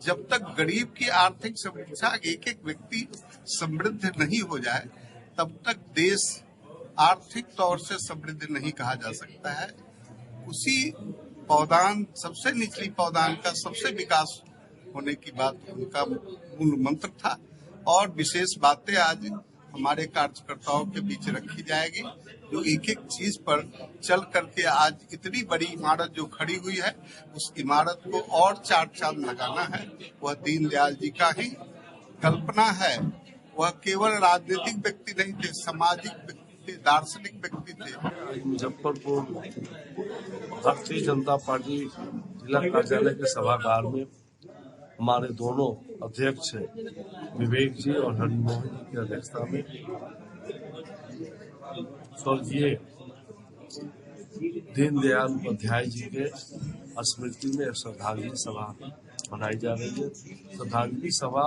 जब तक गरीब की आर्थिक समीक्षा एक व्यक्ति समृद्ध नहीं हो जाए तब तक देश आर्थिक तौर से समृद्ध नहीं कहा जा सकता है। उसी पौदान, सबसे निचली पौदान का सबसे विकास होने की बात उनका मूल मंत्र था और विशेष बातें आज हमारे कार्यकर्ताओं के बीच रखी जाएगी, जो एक चीज पर चल करके आज इतनी बड़ी इमारत जो खड़ी हुई है उस इमारत को और 4 चांद लगाना है। वह दीनदयाल जी का ही कल्पना है। वह केवल राजनीतिक व्यक्ति नहीं थे, सामाजिक व्यक्ति थे, दार्शनिक व्यक्ति थे। मुजफ्फरपुर भारतीय जनता पार्टी जिला कार्यालय के सभागार में हमारे दोनों अध्यक्ष विवेक जी और हरिमोहन जी की अध्यक्षता में स्वर्गीय दीनदयाल उपाध्याय जी के स्मृति में श्रद्धांजलि सभा मनाई जा रही है। श्रद्धांजलि सभा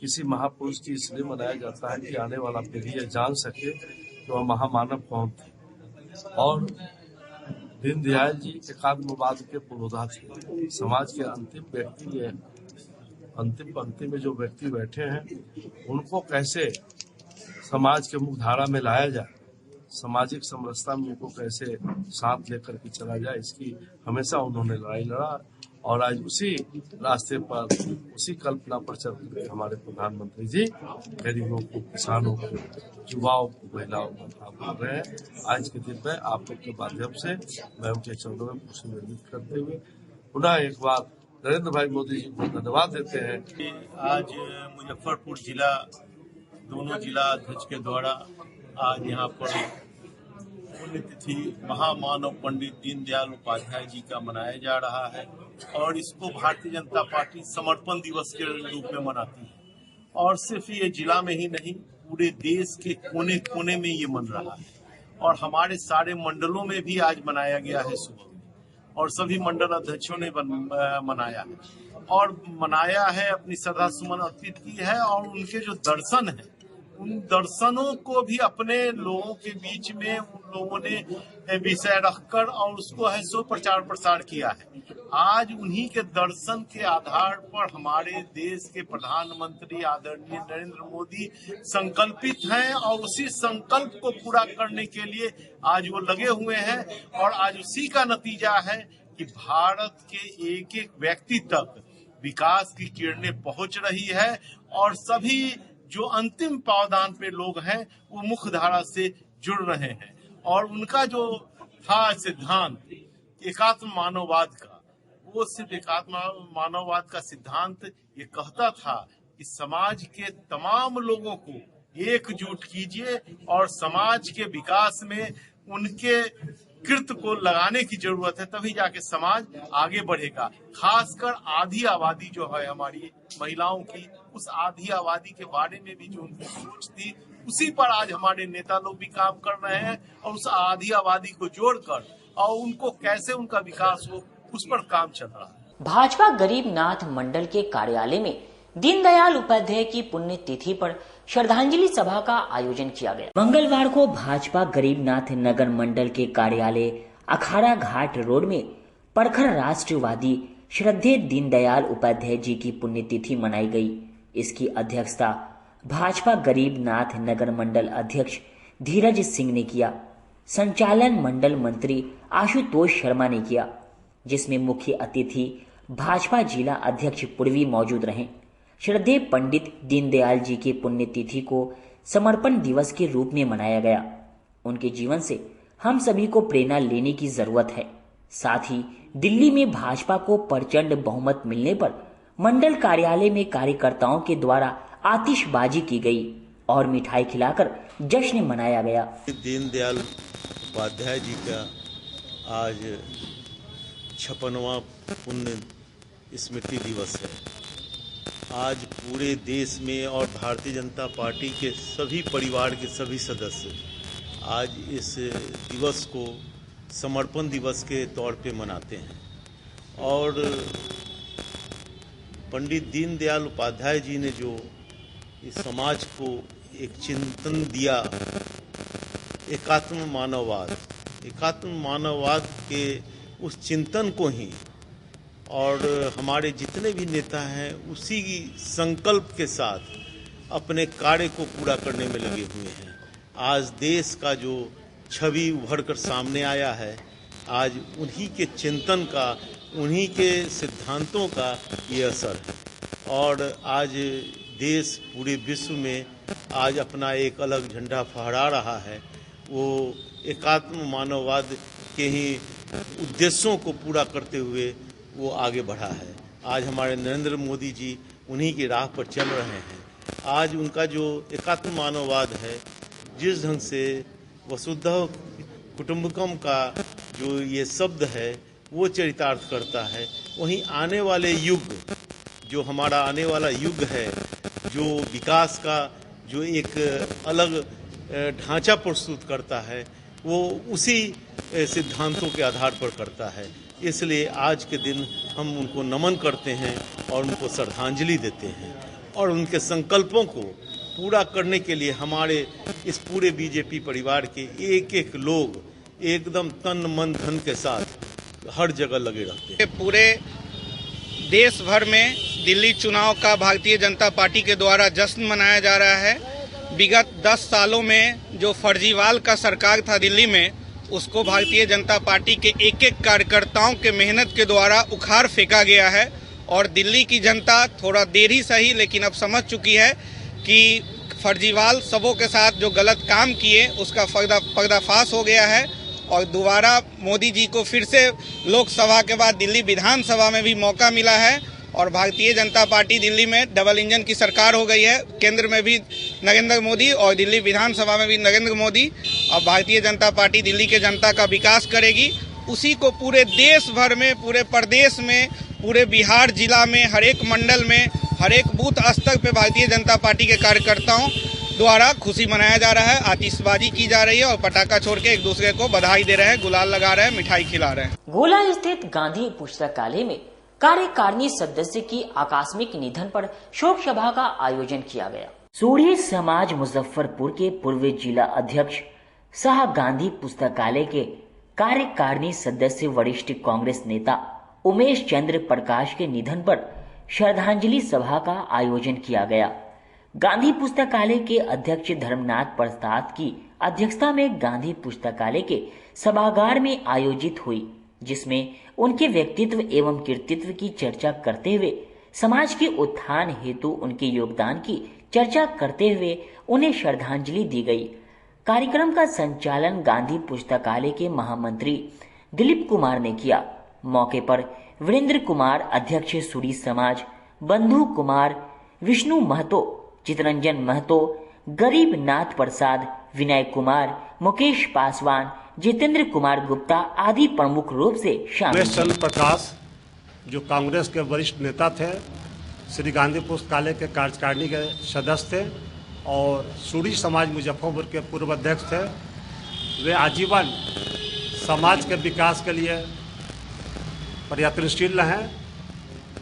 किसी महापुरुष की इसलिए मनाया जाता है कि आने वाला पीढ़ी यह जान सके कि वह महामानव कौन थे। और दीनदयाल जी एकात्मवाद के पुरोधा थे। समाज के अंतिम व्यक्ति में, अंतिम पंक्ति में जो व्यक्ति बैठे हैं, उनको कैसे समाज के मुख्य धारा में लाया जाए, सामाजिक समरसता में उनको कैसे साथ लेकर के चला जाए, इसकी हमेशा उन्होंने लड़ाई लड़ा। और आज उसी रास्ते पर, उसी कल्पना पर चलते हुए हमारे प्रधानमंत्री जी गरीबों को, किसानों को, युवाओं को, महिलाओं को काम कर रहे हैं। आज के दिन में आप लोग के माध्यम से मैं उनके चरणों में पुष्प निर्मित करते हुए पुनः एक बार नरेंद्र भाई मोदी जी को धन्यवाद देते हैं। आज मुजफ्फरपुर जिला, दोनों जिला अध्यक्ष के द्वारा आज यहाँ पर पुण्यतिथि महामानव पंडित दीनदयाल उपाध्याय जी का मनाया जा रहा है और इसको भारतीय जनता पार्टी समर्पण दिवस के रूप में मनाती है। और सिर्फ ये जिला में ही नहीं, पूरे देश के कोने कोने में ये मन रहा है और हमारे सारे मंडलों में भी आज मनाया गया है सुबह में, और सभी मंडल अध्यक्षों ने मनाया है और मनाया है, अपनी श्रद्धा सुमन अर्पित की है। और उनके जो दर्शन है, उन दर्शनों को भी अपने लोगों के बीच में उन लोगों ने विषय रखकर और उसको है सो प्रचार प्रसार किया है। आज उन्हीं के दर्शन के आधार पर हमारे देश के प्रधानमंत्री आदरणीय नरेंद्र मोदी संकल्पित हैं और उसी संकल्प को पूरा करने के लिए आज वो लगे हुए हैं। और आज उसी का नतीजा है कि भारत के एक एक व्यक्ति तक विकास की किरणें पहुंच रही है और सभी जो अंतिम पावदान पे लोग हैं वो मुख्य धारा से जुड़ रहे हैं। और उनका जो था सिद्धांत एकात्म मानववाद का, वो सिर्फ एकात्म मानववाद का सिद्धांत ये कहता था कि समाज के तमाम लोगों को एकजुट कीजिए और समाज के विकास में उनके कृत को लगाने की जरूरत है, तभी जाके समाज आगे बढ़ेगा। खासकर आधी आबादी जो है हमारी महिलाओं की, उस आधी आबादी के बारे में भी जो उनकी सोच थी, उसी पर आज हमारे नेता लोग भी काम कर रहे हैं और उस आधी आबादी को जोड़कर और उनको कैसे उनका विकास हो, उस पर काम चल रहा है। भाजपा गरीबनाथ मंडल के कार्यालय में दीनदयाल उपाध्याय की पुण्यतिथि पर श्रद्धांजलि सभा का आयोजन किया गया। मंगलवार को भाजपा गरीबनाथ नगर मंडल के कार्यालय अखाड़ा घाट रोड में प्रखर राष्ट्रवादी श्रद्धेय दीनदयाल उपाध्याय जी की पुण्यतिथि मनाई गई। इसकी अध्यक्षता भाजपा गरीबनाथ नगर मंडल अध्यक्ष धीरज सिंह ने किया। संचालन मंडल मंत्री आशुतोष शर्मा ने किया, जिसमें मुख्य अतिथि भाजपा जिला अध्यक्ष पूर्वी मौजूद रहे। श्रद्धेय पंडित दीनदयाल जी की पुण्यतिथि को समर्पण दिवस के रूप में मनाया गया। उनके जीवन से हम सभी को प्रेरणा लेने की जरूरत है। साथ ही दिल्ली में भाजपा को प्रचंड बहुमत मिलने पर मंडल कार्यालय में कार्यकर्ताओं के द्वारा आतिशबाजी की गई और मिठाई खिलाकर जश्न मनाया गया। दीनदयाल उपाध्याय जी का आज 56वां पुण्य स्मृति दिवस है। आज पूरे देश में और भारतीय जनता पार्टी के सभी परिवार के सभी सदस्य आज इस दिवस को समर्पण दिवस के तौर पे मनाते हैं। और पंडित दीनदयाल उपाध्याय जी ने जो इस समाज को एक चिंतन दिया, एकात्म मानववाद के उस चिंतन को ही और हमारे जितने भी नेता हैं उसी संकल्प के साथ अपने कार्य को पूरा करने में लगे हुए हैं। आज देश का जो छवि उभर कर सामने आया है, आज उन्हीं के चिंतन का, उन्हीं के सिद्धांतों का ये असर है। और आज देश पूरे विश्व में आज अपना एक अलग झंडा फहरा रहा है। वो एकात्म मानववाद के ही उद्देश्यों को पूरा करते हुए वो आगे बढ़ा है। आज हमारे नरेंद्र मोदी जी उन्हीं की राह पर चल रहे हैं। आज उनका जो एकात्म मानववाद है, जिस ढंग से वसुधैव कुटुंबकम का जो ये शब्द है वो चरितार्थ करता है, वहीं आने वाले युग, जो हमारा आने वाला युग है, जो विकास का जो एक अलग ढांचा प्रस्तुत करता है, वो उसी सिद्धांतों के आधार पर करता है। इसलिए आज के दिन हम उनको नमन करते हैं और उनको श्रद्धांजलि देते हैं और उनके संकल्पों को पूरा करने के लिए हमारे इस पूरे बीजेपी परिवार के एक एक लोग एकदम तन मन धन के साथ हर जगह लगे रहते हैं। पूरे देश भर में दिल्ली चुनाव का भारतीय जनता पार्टी के द्वारा जश्न मनाया जा रहा है। विगत 10 सालों में जो फर्जीवाल का सरकार था दिल्ली में, उसको भारतीय जनता पार्टी के एक एक कार्यकर्ताओं के मेहनत के द्वारा उखाड़ फेंका गया है और दिल्ली की जनता थोड़ा देर ही सही लेकिन अब समझ चुकी है कि फर्जीवाल सबों के साथ जो गलत काम किए उसका पर्दाफाश हो गया है और दोबारा मोदी जी को फिर से लोकसभा के बाद दिल्ली विधानसभा में भी मौका मिला है और भारतीय जनता पार्टी दिल्ली में डबल इंजन की सरकार हो गई है। केंद्र में भी नरेंद्र मोदी और दिल्ली विधानसभा में भी नरेंद्र मोदी। अब भारतीय जनता पार्टी दिल्ली के जनता का विकास करेगी, उसी को पूरे देश भर में, पूरे प्रदेश में, पूरे बिहार जिला में, हर एक मंडल में, हर एक बूथ स्तर पे भारतीय जनता पार्टी के कार्यकर्ताओं द्वारा खुशी मनाया जा रहा है। आतिशबाजी की जा रही है और पटाखा छोड़ के एक दूसरे को बधाई दे रहे हैं, गुलाल लगा रहे हैं, मिठाई खिला रहे हैं। गोला स्थित गांधी पुस्तकालय में कार्यकारिणी सदस्य की आकस्मिक निधन पर शोक सभा का आयोजन किया गया। सूढ़ी समाज मुजफ्फरपुर के पूर्व जिला अध्यक्ष सह गांधी पुस्तकालय के कार्यकारिणी सदस्य वरिष्ठ कांग्रेस नेता उमेश चंद्र प्रकाश के निधन पर श्रद्धांजलि सभा का आयोजन किया गया। गांधी पुस्तकालय के अध्यक्ष धर्मनाथ प्रसाद की अध्यक्षता में गांधी पुस्तकालय के सभागार में आयोजित हुई, जिसमें उनके व्यक्तित्व एवं कृतित्व की चर्चा करते हुए समाज के उत्थान हेतु उनके योगदान की चर्चा करते हुए उन्हें श्रद्धांजलि दी गई। कार्यक्रम का संचालन गांधी पुस्तकालय के महामंत्री दिलीप कुमार ने किया। मौके पर वीरेंद्र कुमार अध्यक्ष सूरी समाज, बंधु कुमार, विष्णु महतो, चितरंजन महतो, गरीब नाथ प्रसाद, विनय कुमार, मुकेश पासवान, जितेंद्र कुमार गुप्ता आदि प्रमुख रूप से शामिल। उमेश चंद्र प्रकाश जो कांग्रेस के वरिष्ठ नेता थे, श्री गांधी पुस्तकालय के कार्यकारिणी के सदस्य थे और सूरी समाज मुजफ्फरपुर के पूर्व अध्यक्ष थे। वे आजीवन समाज के विकास के लिए प्रयत्नशील रहे।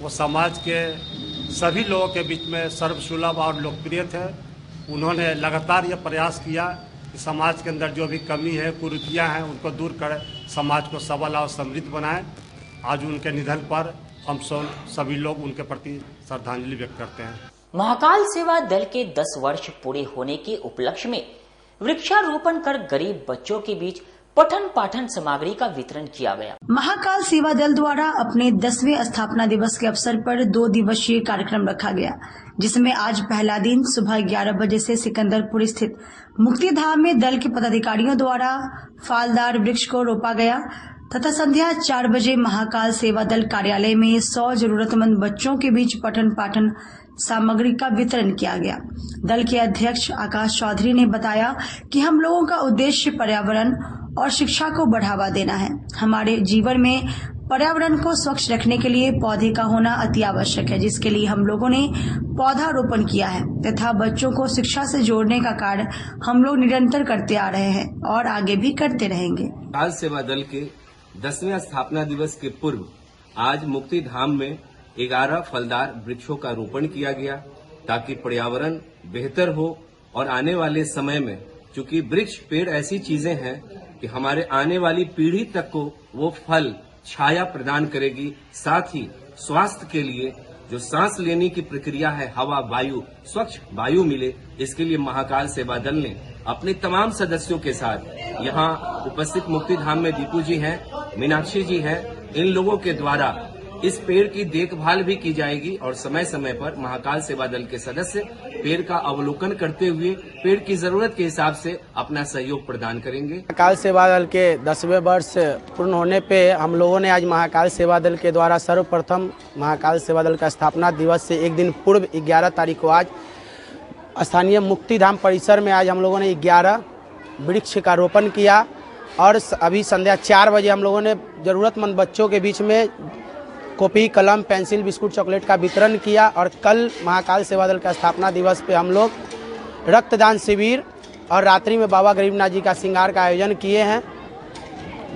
वो समाज के सभी लोगों के बीच में सर्वसुलभ और लोकप्रिय थे। उन्होंने लगातार ये प्रयास किया कि समाज के अंदर जो भी कमी है, कुरीतियाँ हैं, उनको दूर कर समाज को सबल और समृद्ध बनाएं। आज उनके निधन पर हम सभी लोग उनके प्रति श्रद्धांजलि व्यक्त करते हैं। महाकाल सेवा दल के 10 वर्ष पूरे होने के उपलक्ष्य में वृक्षारोपण कर गरीब बच्चों के बीच पठन पाठन सामग्री का वितरण किया गया। महाकाल सेवा दल द्वारा अपने 10वें स्थापना दिवस के अवसर पर 2 दिवसीय कार्यक्रम रखा गया, जिसमें आज पहला दिन सुबह 11 बजे से सिकंदरपुर स्थित मुक्तिधाम में दल के पदाधिकारियों द्वारा फलदार वृक्ष को रोपा गया तथा संध्या 4 बजे महाकाल सेवा दल कार्यालय में 100 जरूरतमंद बच्चों के बीच पठन पाठन सामग्री का वितरण किया गया। दल के अध्यक्ष आकाश चौधरी ने बताया कि हम लोगों का उद्देश्य पर्यावरण और शिक्षा को बढ़ावा देना है। हमारे जीवन में पर्यावरण को स्वच्छ रखने के लिए पौधे का होना अति आवश्यक है, जिसके लिए हम लोगों ने पौधारोपण किया है तथा बच्चों को शिक्षा से जोड़ने का कार्य हम लोग निरंतर करते आ रहे हैं और आगे भी करते रहेंगे। महाकाल सेवा दल के 10वें स्थापना दिवस के पूर्व आज मुक्ति धाम में 11 फलदार वृक्षों का रोपण किया गया ताकि पर्यावरण बेहतर हो और आने वाले समय में, चूंकि वृक्ष पेड़ ऐसी चीजें हैं कि हमारे आने वाली पीढ़ी तक को वो फल छाया प्रदान करेगी, साथ ही स्वास्थ्य के लिए जो सांस लेने की प्रक्रिया है, हवा वायु स्वच्छ वायु मिले, इसके लिए महाकाल सेवा दल ने अपने तमाम सदस्यों के साथ यहाँ उपस्थित मुक्ति धाम में दीपू जी हैं, मीनाक्षी जी हैं, इन लोगों के द्वारा इस पेड़ की देखभाल भी की जाएगी और समय समय पर महाकाल सेवा दल के सदस्य पेड़ का अवलोकन करते हुए पेड़ की जरूरत के हिसाब से अपना सहयोग प्रदान करेंगे। महाकाल सेवा दल के 10वें वर्ष पूर्ण होने पे हम लोगों ने आज महाकाल सेवा दल के द्वारा सर्वप्रथम महाकाल सेवा दल का स्थापना दिवस से एक दिन पूर्व 11 तारीख को आज स्थानीय मुक्तिधाम परिसर में आज हम लोगों ने 11 वृक्ष का रोपण किया और अभी संध्या 4 बजे हम लोगों ने जरूरतमंद बच्चों के बीच में कॉपी, कलम, पेंसिल, बिस्कुट, चॉकलेट का वितरण किया और कल महाकाल सेवा दल का स्थापना दिवस पे हम लोग रक्तदान शिविर और रात्रि में बाबा गरीबनाथ जी का श्रृंगार का आयोजन किए हैं।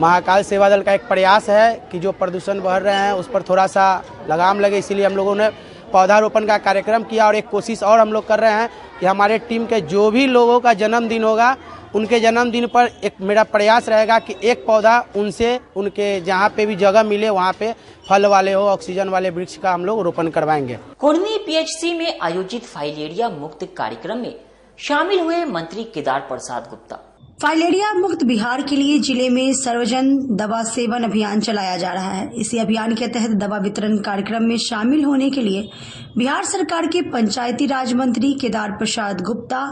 महाकाल सेवा दल का एक प्रयास है कि जो प्रदूषण बढ़ रहे हैं उस पर थोड़ा सा लगाम लगे, इसीलिए हम लोगों ने पौधारोपण का कार्यक्रम किया। और एक कोशिश और हम लोग कर रहे हैं कि हमारे टीम के जो भी लोगों का जन्मदिन होगा उनके जन्मदिन पर एक मेरा प्रयास रहेगा कि एक पौधा उनसे उनके जहाँ पे भी जगह मिले वहाँ पे फल वाले हो, ऑक्सीजन वाले वृक्ष का हम लोग रोपण करवाएंगे। कुढ़नी पीएचसी में आयोजित फाइलेरिया मुक्त कार्यक्रम में शामिल हुए मंत्री केदार प्रसाद गुप्ता। फाइलेरिया मुक्त बिहार के लिए जिले में सर्वजन दवा सेवन अभियान चलाया जा रहा है। इसी अभियान के तहत दवा वितरण कार्यक्रम में शामिल होने के लिए बिहार सरकार के पंचायती राज मंत्री केदार प्रसाद गुप्ता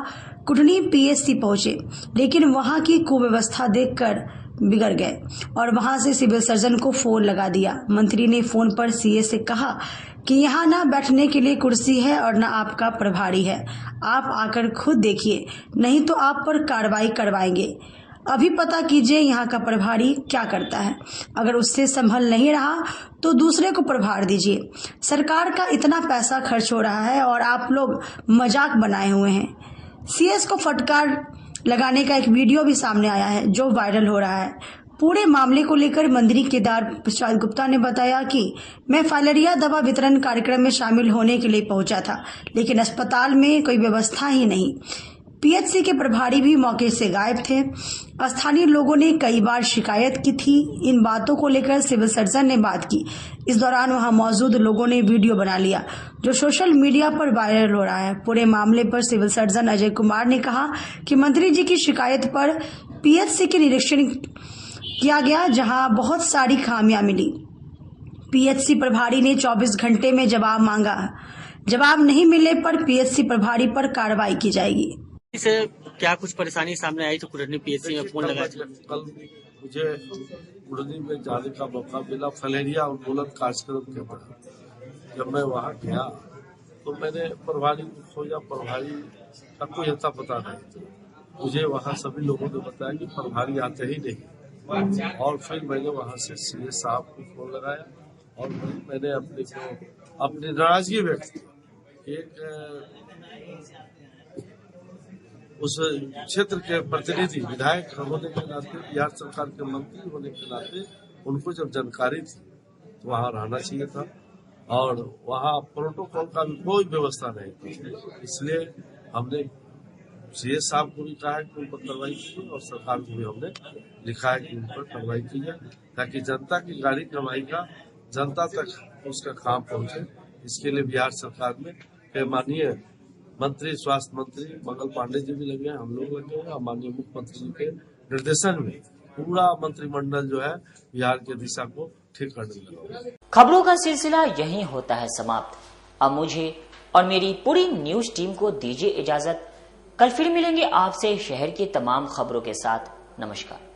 कुढ़नी पीएचसी पहुंचे, लेकिन वहां की कुव्यवस्था देखकर बिगड़ गए और वहां से सिविल सर्जन को फोन लगा दिया। मंत्री ने फोन पर सीए से कहा कि यहाँ ना बैठने के लिए कुर्सी है और न आपका प्रभारी है, आप आकर खुद देखिए, नहीं तो आप पर कार्रवाई करवाएंगे। अभी पता कीजिए यहाँ का प्रभारी क्या करता है, अगर उससे संभल नहीं रहा तो दूसरे को प्रभार दीजिए। सरकार का इतना पैसा खर्च हो रहा है और आप लोग मजाक बनाए हुए हैं। सीएस को फटकार लगाने का एक वीडियो भी सामने आया है जो वायरल हो रहा है। पूरे मामले को लेकर मंत्री केदार प्रसाद गुप्ता ने बताया कि मैं फाइलेरिया दवा वितरण कार्यक्रम में शामिल होने के लिए पहुंचा था, लेकिन अस्पताल में कोई व्यवस्था ही नहीं। पीएचसी के प्रभारी भी मौके से गायब थे। स्थानीय लोगों ने कई बार शिकायत की थी। इन बातों को लेकर सिविल सर्जन ने बात की। इस दौरान वहां मौजूद लोगों ने वीडियो बना लिया जो सोशल मीडिया पर वायरल हो रहा है। पूरे मामले पर सिविल सर्जन अजय कुमार ने कहा कि मंत्री जी की शिकायत पर पीएचसी के निरीक्षण किया गया, जहां बहुत सारी खामियां मिली। पीएचसी प्रभारी ने 24 घंटे में जवाब मांगा। जवाब नहीं मिलने पर पीएचसी प्रभारी पर कार्रवाई की जाएगी। से क्या कुछ परेशानी सामने आई तो कुढ़नी पीएचसी में फोन लगाया? कल मुझे कुढ़नी में जाने का मौका मिला फाइलेरिया उन्मूलन कार्यक्रम के तहत। जब मैं वहाँ गया तो मैंने प्रभारी को खोजा, प्रभारी का कोई अता पता नहीं। मुझे वहाँ सभी लोगों ने बताया कि प्रभारी आते ही नहीं। और फिर मैंने वहाँ से सीए साहब को फोन लगाया और मैंने अपनी नाराजगी व्यक्त की। एक उस क्षेत्र के प्रतिनिधि विधायक होने के नाते, बिहार सरकार के मंत्री होने के नाते उनको जब जानकारी थी तो वहाँ रहना चाहिए था और वहाँ प्रोटोकॉल का भी कोई व्यवस्था नहीं थी। इसलिए हमने सीए साहब को भी कहा है कि उन पर कार्रवाई की और सरकार को भी हमने लिखा है कि उन पर कार्रवाई की जाए ताकि जनता की गाड़ी कमाई का जनता तक उसका काम पहुंचे। इसके लिए बिहार सरकार में माननीय मंत्री स्वास्थ्य मंत्री मंगल पांडे जी भी लगे हैं, हम लोग लगे हैं और माननीय मुख्यमंत्री जी के निर्देशन में पूरा मंत्रिमंडल जो है बिहार के दिशा को ठीक करने लगा। खबरों का सिलसिला यहीं होता है समाप्त। अब मुझे और मेरी पूरी न्यूज टीम को दीजिए इजाजत। कल फिर मिलेंगे आपसे शहर की तमाम खबरों के साथ। नमस्कार।